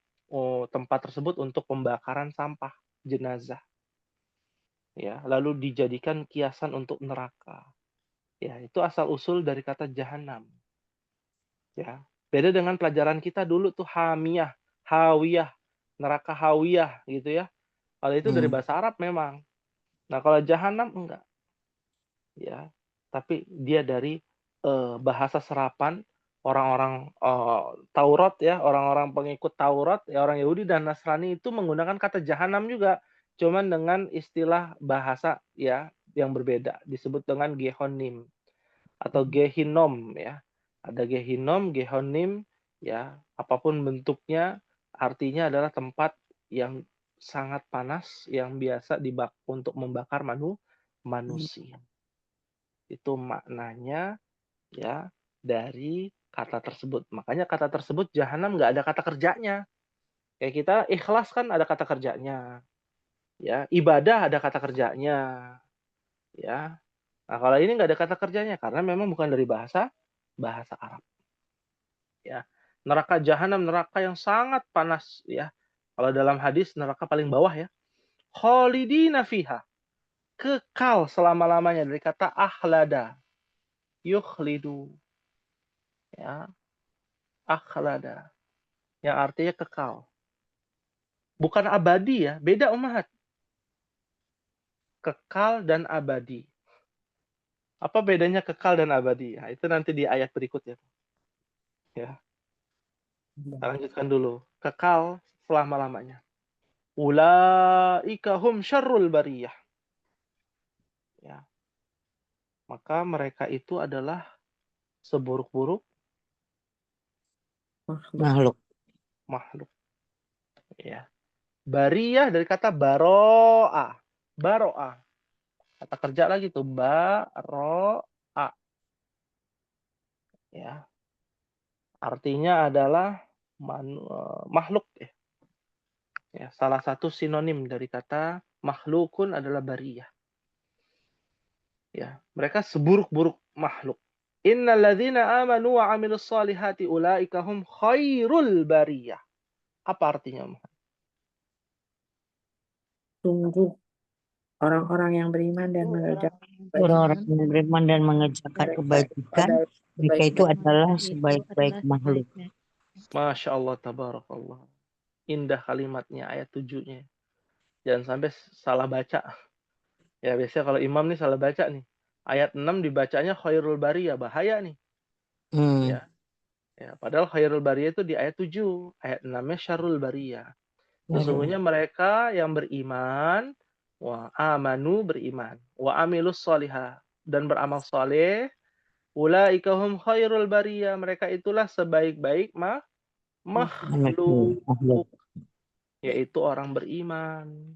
tersebut untuk pembakaran sampah jenazah. Ya, lalu dijadikan kiasan untuk neraka. Ya, itu asal usul dari kata jahanam. Ya, beda dengan pelajaran kita dulu tuh hamiyah, hawiyah, neraka hawiyah gitu ya. Kalau itu dari bahasa Arab memang. Nah, kalau jahanam enggak. Ya, tapi dia dari bahasa serapan orang-orang Taurat ya, orang-orang pengikut Taurat, ya orang Yahudi dan Nasrani itu menggunakan kata jahanam juga, cuman dengan istilah bahasa ya yang berbeda, disebut dengan Gehonim atau Gehinom ya. Ada Gehinom, Gehonim ya, apapun bentuknya artinya adalah tempat yang sangat panas yang biasa untuk membakar manusia. Itu maknanya ya dari kata tersebut. Makanya kata tersebut jahanam nggak ada kata kerjanya. Kayak kita ikhlas kan ada kata kerjanya. Ya, ibadah ada kata kerjanya. Ya. Nah, kalau ini nggak ada kata kerjanya karena memang bukan dari bahasa Arab. Ya. Neraka jahanam neraka yang sangat panas ya. Kalau dalam hadis neraka paling bawah ya. Khalidina fiha. Kekal selama-lamanya dari kata ahlada. Yukhlidu. Ya, akhlada yang artinya kekal. Bukan abadi ya, beda umat. Kekal dan abadi. Apa bedanya kekal dan abadi? Nah, itu nanti di ayat berikutnya. Ya. Kita lanjutkan dulu. Kekal selama-lamanya. Ulaika hum syarrul bariyah. Ya. Maka mereka itu adalah seburuk-buruk makhluk. Ya. Bariyah dari kata baro'a. Baro'a. Kata kerja lagi tuh baro'a. Ya. Artinya adalah makhluk ya. Ya, salah satu sinonim dari kata makhlukun adalah bariyah. Ya, mereka seburuk-buruk makhluk. Innalladzina amanu wa 'amilus solihati ulaika hum khairul bariyah. Apa artinya? Sungguh orang-orang yang beriman dan mengerjakan Orang-orang yang beriman dan mengerjakan kebajikan, mereka itu adalah Itu sebaik-baik adalah makhluk. sebaik-baik. Masya Allah, tabarakallah. Indah kalimatnya, ayat 7-nya. Jangan sampai salah baca. Ya, biasanya kalau imam nih salah baca nih. Ayat 6 dibacanya khairul bariyah, bahaya nih. Ya. Ya, padahal khairul bariyah itu di ayat 7. Ayat 6-nya syarrul bariyah. Sesungguhnya mereka yang beriman, wa amanu beriman, wa amilus solihah dan beramal soleh, ulaika hum khairul bariyah, mereka itulah sebaik-baik makhluk, yaitu orang beriman.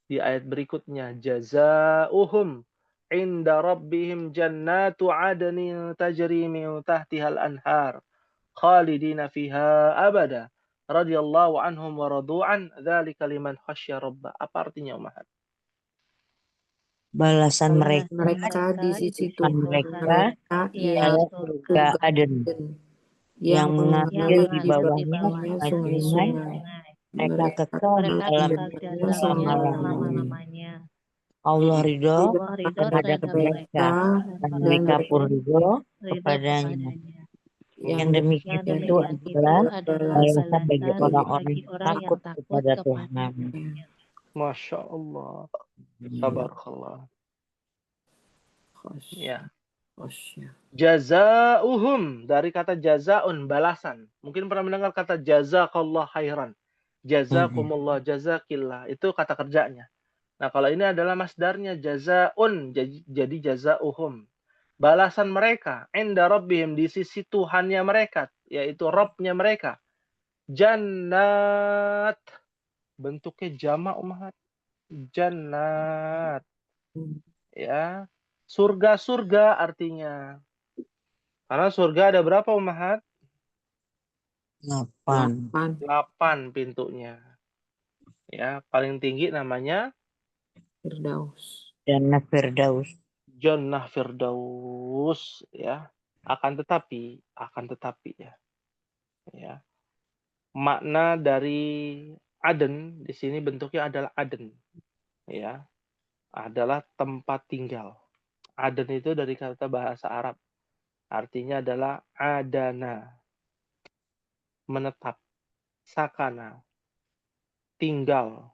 Di ayat berikutnya, jazauhum inda rabbihim jannatu adnin tajri min tahtihal anhar khalidina fiha abada radhiyallahu anhum wa radu'an dzalika liman khasyya rabbah. Apa artinya Umahat? Balasan mereka di sisi Tuhan mereka yang adalah surga Aden yang mengalir di bawahnya sungai-sungai. Mereka kekal di dalamnya selama-lamanya. Allah ridho terhadap mereka dan mereka pun ridho kepadanya. Yang demikian itu adalah balasan bagi orang-orang yang takut kepada Tuhan. Masya Allah. Tabarakallah. Ya. Jazauhum dari kata jazaun, balasan. Mungkin pernah mendengar kata jazakallah khairan. Jazakumullah, jazakillah. Itu kata kerjanya. Nah, kalau ini adalah masdarnya jazaun, jadi jazauhum. Balasan mereka inda rabbihim di sisi Tuhannya mereka, yaitu Rabbnya mereka. Jannat. Bentuknya jamak umat. Jannat. Ya. Surga-surga artinya. Karena surga ada berapa Ummahat? 8. 8. 8 pintunya. Ya, paling tinggi namanya Firdaus. Jannah Firdaus. Jannah Firdaus, ya. Akan tetapi ya. Ya. Makna dari Aden di sini bentuknya adalah Aden, ya. Adalah tempat tinggal. Aden itu dari kata bahasa Arab. Artinya adalah adana, menetap, sakana, tinggal,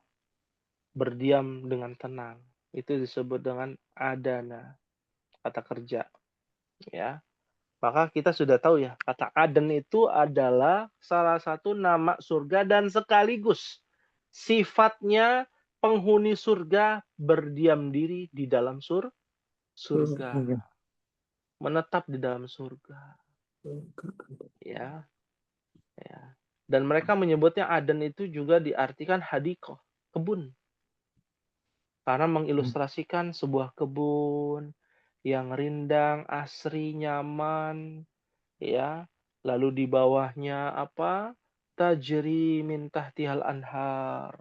berdiam dengan tenang. Itu disebut dengan adana, kata kerja, ya. Maka kita sudah tahu ya, kata Aden itu adalah salah satu nama surga dan sekaligus sifatnya penghuni surga berdiam diri di dalam surga, menetap di dalam surga, ya. Ya. Dan mereka menyebutnya Aden itu juga diartikan hadikoh, kebun. Karena mengilustrasikan sebuah kebun yang rindang, asri, nyaman, ya. Lalu di bawahnya apa? Tajri min tahtihal anhar.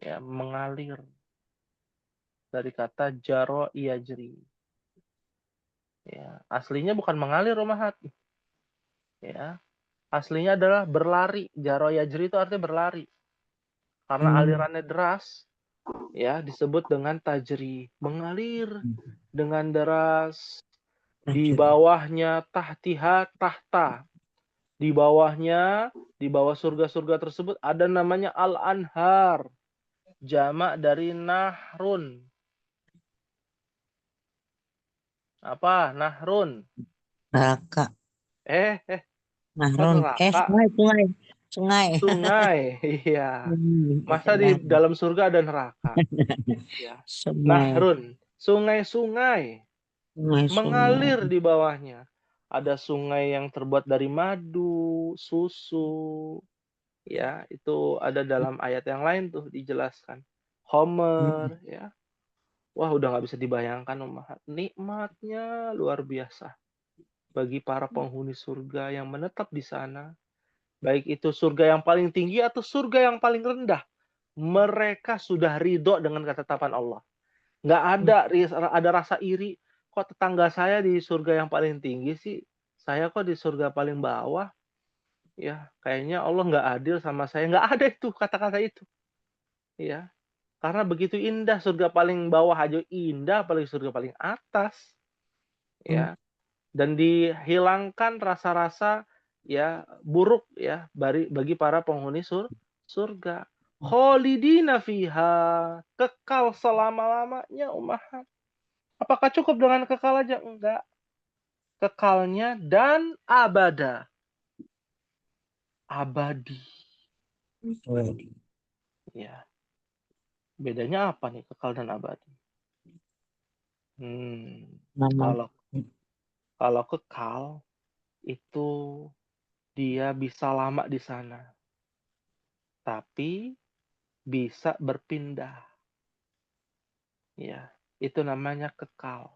Ya, mengalir. Dari kata jaro yajri. Ya, aslinya bukan mengalir, Ummahat. Ya, aslinya adalah berlari. Jaro yajri itu artinya berlari. Karena alirannya deras, ya disebut dengan tajri, mengalir dengan deras. Di bawahnya tahtiha tahta. Di bawahnya, di bawah surga-surga tersebut ada namanya al-anhar. Jamak dari nahrun. Apa? Nahrun. Neraka. Eh, kok Nahrun. neraka? Sungai. Sungai. Iya. Masa di dalam surga ada neraka? Ya. Sungai. Nahrun. Sungai-sungai. Mengalir di bawahnya. Ada sungai yang terbuat dari madu, susu. Ya, itu ada dalam ayat yang lain tuh dijelaskan. Homer, ya. Wah, udah nggak bisa dibayangkan, Ummahat. Nikmatnya luar biasa bagi para penghuni surga yang menetap di sana. Baik itu surga yang paling tinggi atau surga yang paling rendah. Mereka sudah ridho dengan ketetapan Allah. Nggak ada rasa iri. Kok tetangga saya di surga yang paling tinggi sih? Saya kok di surga paling bawah? Ya, kayaknya Allah nggak adil sama saya. Nggak ada itu kata-kata itu. Ya, karena begitu indah surga paling bawah aja indah, apalagi surga paling atas. Ya, dan dihilangkan rasa-rasa ya buruk ya bagi para penghuni surga. Kholidina fiha, kekal selama-lamanya Ummahat. Apakah cukup dengan kekal aja? Enggak. Kekalnya dan abada. Abadi. Ya. Bedanya apa nih kekal dan abadi? Kalau kekal itu dia bisa lama di sana. Tapi bisa berpindah. Ya, itu namanya kekal.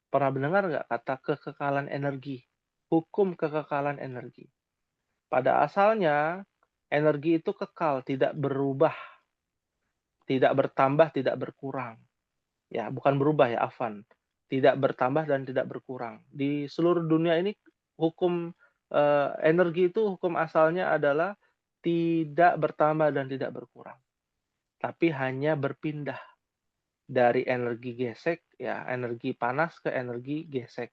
Pernah mendengar nggak kata kekekalan energi? Hukum kekekalan energi. Pada asalnya, energi itu kekal, tidak berubah. Tidak bertambah, tidak berkurang. Ya, bukan berubah ya, afan. Tidak bertambah dan tidak berkurang. Di seluruh dunia ini, hukum energi itu hukum asalnya adalah tidak bertambah dan tidak berkurang. Tapi hanya berpindah dari energi gesek, ya, energi panas ke energi gesek.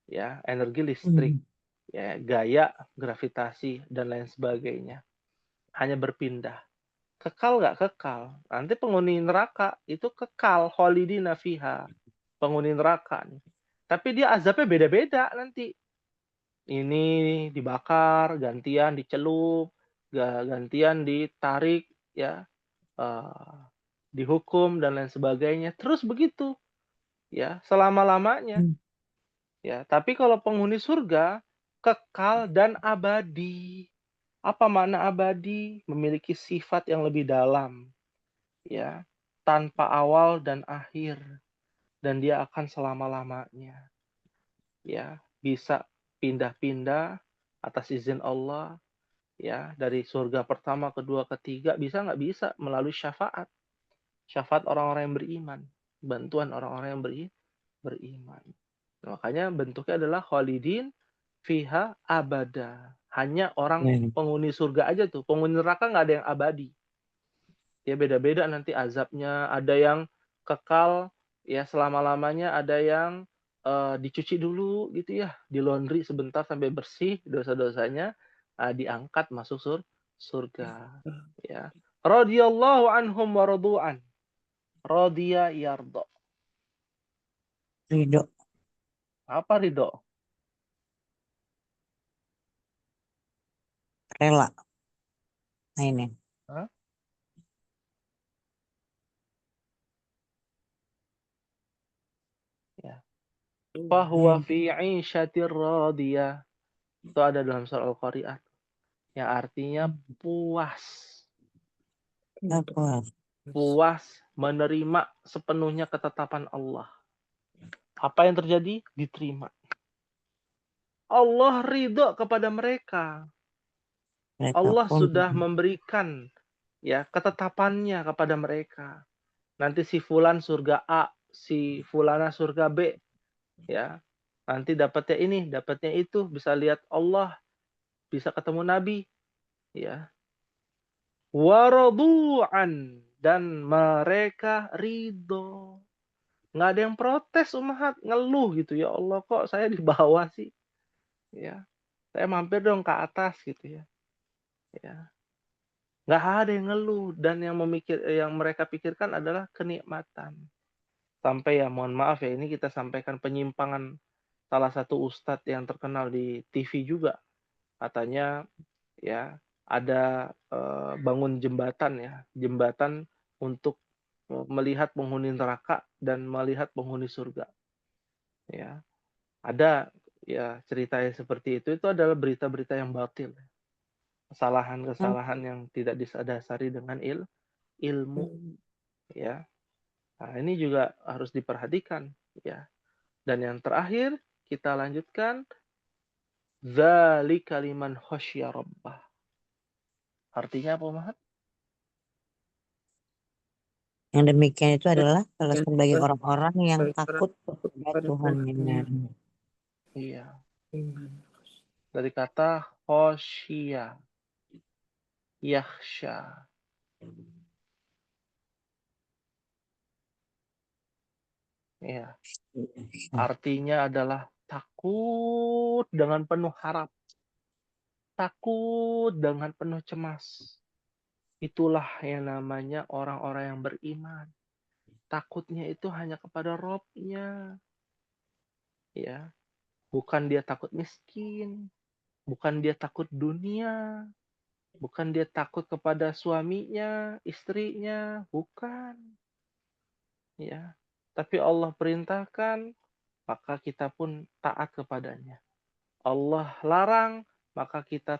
Ya, energi listrik, ya, gaya, gravitasi, dan lain sebagainya. Hanya berpindah. Kekal nggak kekal? Nanti penghuni neraka itu kekal, kholidina fiha. Penghuni neraka nih. Tapi dia azabnya beda-beda nanti. Ini dibakar, gantian dicelup, gantian ditarik, ya, dihukum dan lain sebagainya. Terus begitu, ya, selama-lamanya. Ya, tapi kalau penghuni surga kekal dan abadi. Apa makna abadi? Memiliki sifat yang lebih dalam. Ya, tanpa awal dan akhir. Dan dia akan selama-lamanya. ya, bisa pindah-pindah atas izin Allah, ya, dari surga pertama, kedua, ketiga, bisa nggak? Bisa, melalui syafaat. Syafaat orang-orang yang beriman, bantuan orang-orang yang beriman. Makanya bentuknya adalah khalidin fiha abada. Hanya orang penghuni surga aja tuh. Penghuni neraka nggak ada yang abadi. Ya beda-beda nanti azabnya. Ada yang kekal ya selama-lamanya. Ada yang dicuci dulu gitu ya. Di laundry sebentar sampai bersih dosa-dosanya. Diangkat masuk surga. Ya. Radiyallahu anhum wa radu'an. Radiya yardo. Ridho. Apa ridho? Rela. Nah ini. Hah? Ya. Fahuwa fi 'ishatir radiyah. Itu ada dalam surah Al-Qari'ah. Yang artinya puas. Apa? Puas menerima sepenuhnya ketetapan Allah. Apa yang terjadi? Diterima. Allah ridho kepada mereka. Mereka Allah pun sudah memberikan ya ketetapannya kepada mereka. Nanti si fulan surga A, si fulana surga B, ya. Nanti dapatnya ini, dapatnya itu, bisa lihat Allah, bisa ketemu Nabi, ya. Waradu'an, dan mereka ridho. Nggak ada yang protes umat, ngeluh gitu, ya Allah kok saya di bawah sih, ya. Saya mampir dong ke atas gitu ya. Ya. Nggak ada yang ngeluh, dan yang mereka pikirkan adalah kenikmatan. Sampai ya mohon maaf ya, ini kita sampaikan penyimpangan salah satu ustadz yang terkenal di TV juga. Katanya ya ada bangun jembatan ya, jembatan untuk melihat penghuni neraka dan melihat penghuni surga. Ya, ada ya ceritanya seperti itu adalah berita-berita yang batil. Kesalahan-kesalahan yang tidak disadari dengan ilmu ya. Nah, ini juga harus diperhatikan ya. Dan yang terakhir kita lanjutkan dzalika liman khasyya rabbah. Artinya apa, Mahat? yang demikian itu adalah alasan bagi orang-orang yang takut kepada Tuhannya. Iya. Dari kata khosyia, yakhsha. Iya. Artinya adalah takut dengan penuh harap. Takut dengan penuh cemas. Itulah yang namanya orang-orang yang beriman. Takutnya itu hanya kepada Robnya. Ya. Bukan dia takut miskin. Bukan dia takut dunia. Bukan dia takut kepada suaminya, istrinya, bukan. Ya. Tapi Allah perintahkan, maka kita pun taat kepadanya. Allah larang, maka kita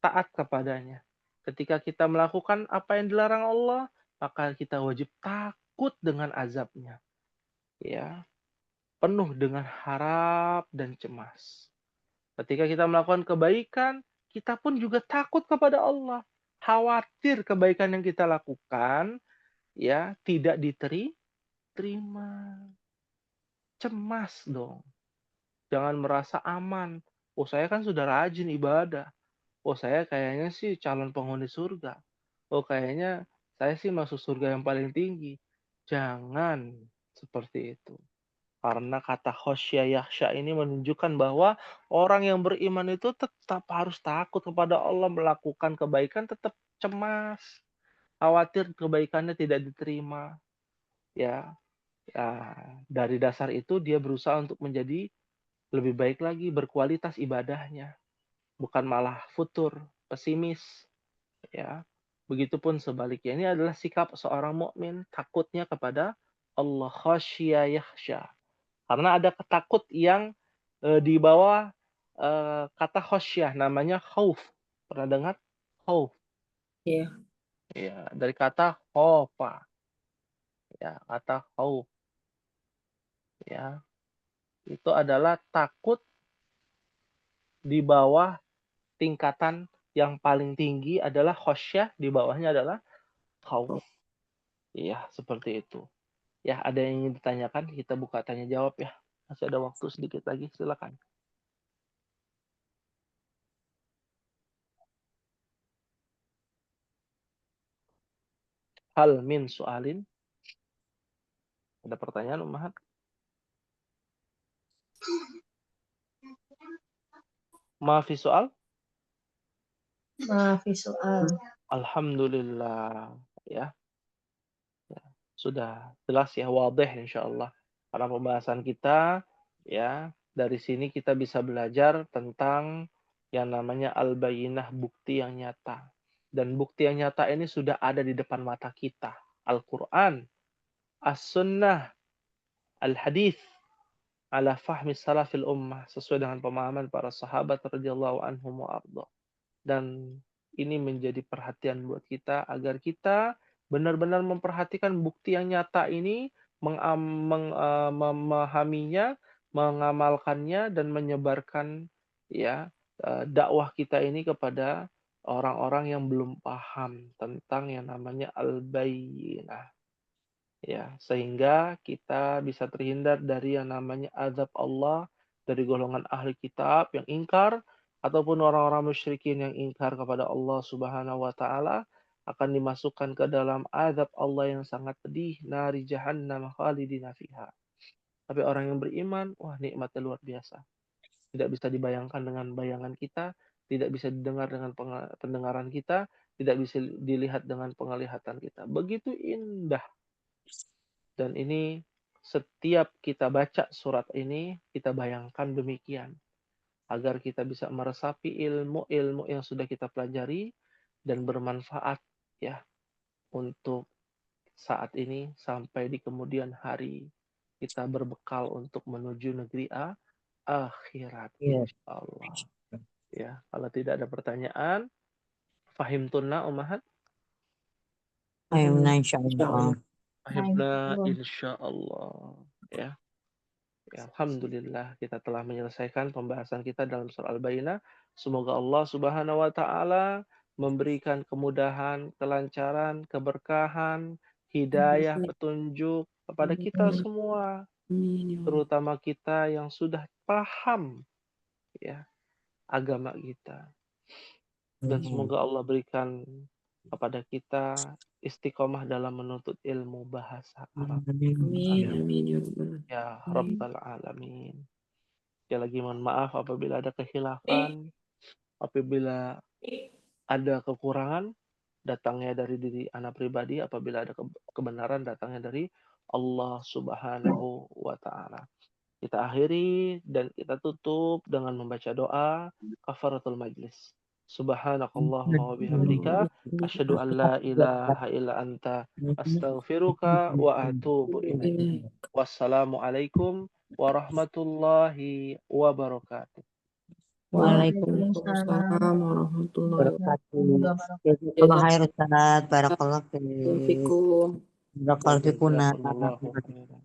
taat kepadanya. Ketika kita melakukan apa yang dilarang Allah, maka kita wajib takut dengan azabnya. Ya. Penuh dengan harap dan cemas. Ketika kita melakukan kebaikan, kita pun juga takut kepada Allah. Khawatir kebaikan yang kita lakukan ya tidak diterima. Cemas dong. Jangan merasa aman. Oh, saya kan sudah rajin ibadah. Oh, saya kayaknya sih calon penghuni surga. Oh, kayaknya saya sih masuk surga yang paling tinggi. Jangan seperti itu. Karena kata khosyya yakhsha ini menunjukkan bahwa orang yang beriman itu tetap harus takut kepada Allah, melakukan kebaikan tetap cemas, khawatir kebaikannya tidak diterima. Ya, dari dasar itu dia berusaha untuk menjadi lebih baik lagi, berkualitas ibadahnya, bukan malah futur, pesimis. Ya, begitupun sebaliknya. Ini adalah sikap seorang mukmin, takutnya kepada Allah, khasyya yakhsha. Karena ada ketakut yang di bawah kata khosyah, namanya khauf. Pernah dengar? Khauf. Iya. Ya, dari kata khofa. Ya, kata khauf. Ya. itu adalah takut di bawah tingkatan yang paling tinggi adalah khosyah, di bawahnya adalah khauf. Iya, seperti itu. Ya, ada yang ingin ditanyakan? Kita buka tanya jawab ya. Masih ada waktu sedikit lagi, silakan. Hal min soalin. Ada pertanyaan, Ummahat? Maafi soal? Maafi soal. Alhamdulillah. Ya, sudah jelas ya, wadih insyaallah. Karena pembahasan kita ya, dari sini kita bisa belajar tentang yang namanya al-bayyinah, bukti yang nyata. Dan bukti yang nyata ini sudah ada di depan mata kita. Al-Quran, As-Sunnah, Al-Hadith, ala fahmi salafil ummah, sesuai dengan pemahaman para sahabat radhiyallahu anhum wa arda. Dan ini menjadi perhatian buat kita agar kita benar-benar memperhatikan bukti yang nyata ini, memahaminya, mengamalkannya dan menyebarkan ya dakwah kita ini kepada orang-orang yang belum paham tentang yang namanya al-bayyinah. Ya, sehingga kita bisa terhindar dari yang namanya azab Allah, dari golongan ahli kitab yang ingkar ataupun orang-orang musyrikin yang ingkar kepada Allah Subhanahu wa taala akan dimasukkan ke dalam azab Allah yang sangat pedih, nari jahannam khalidina fiha. Tapi orang yang beriman, wah nikmatnya luar biasa. Tidak bisa dibayangkan dengan bayangan kita, tidak bisa didengar dengan pendengaran kita, tidak bisa dilihat dengan penglihatan kita. Begitu indah. Dan ini setiap kita baca surat ini, kita bayangkan demikian. Agar kita bisa meresapi ilmu-ilmu yang sudah kita pelajari dan bermanfaat ya untuk saat ini sampai di kemudian hari. Kita berbekal untuk menuju negeri akhirat insyaallah. Ya, kalau tidak ada pertanyaan, fahimtunna ummahat? Fahimna insyaallah. Fahimna insyaallah. Ya. Ya, alhamdulillah kita telah menyelesaikan pembahasan kita dalam surah Al-Bayyinah. Semoga Allah Subhanahu wa taala memberikan kemudahan, kelancaran, keberkahan, hidayah, petunjuk kepada kita semua, terutama kita yang sudah paham ya agama kita. Dan semoga Allah berikan kepada kita istiqomah dalam menuntut ilmu bahasa Arab. Ya Rabbal Alamin. Ya lagi mohon maaf apabila ada kekhilafan, apabila ada kekurangan, datangnya dari diri anak pribadi, apabila ada kebenaran datangnya dari Allah Subhanahu wa taala. Kita akhiri dan kita tutup dengan membaca doa kafaratul majlis. Subhanakallahumma wa bihamdika asyhadu an la ilaha illa anta astaghfiruka wa atubu ilaik. Wassalamualaikum warahmatullahi wabarakatuh. Waalaikumsalam warahmatullahi Wabarakatuh. wabarakatuh. Jazakallahu khairan Ustaz. Barakallahu fiik. Fikum. Barakallahu fikuna. Jazakumullahu khairan.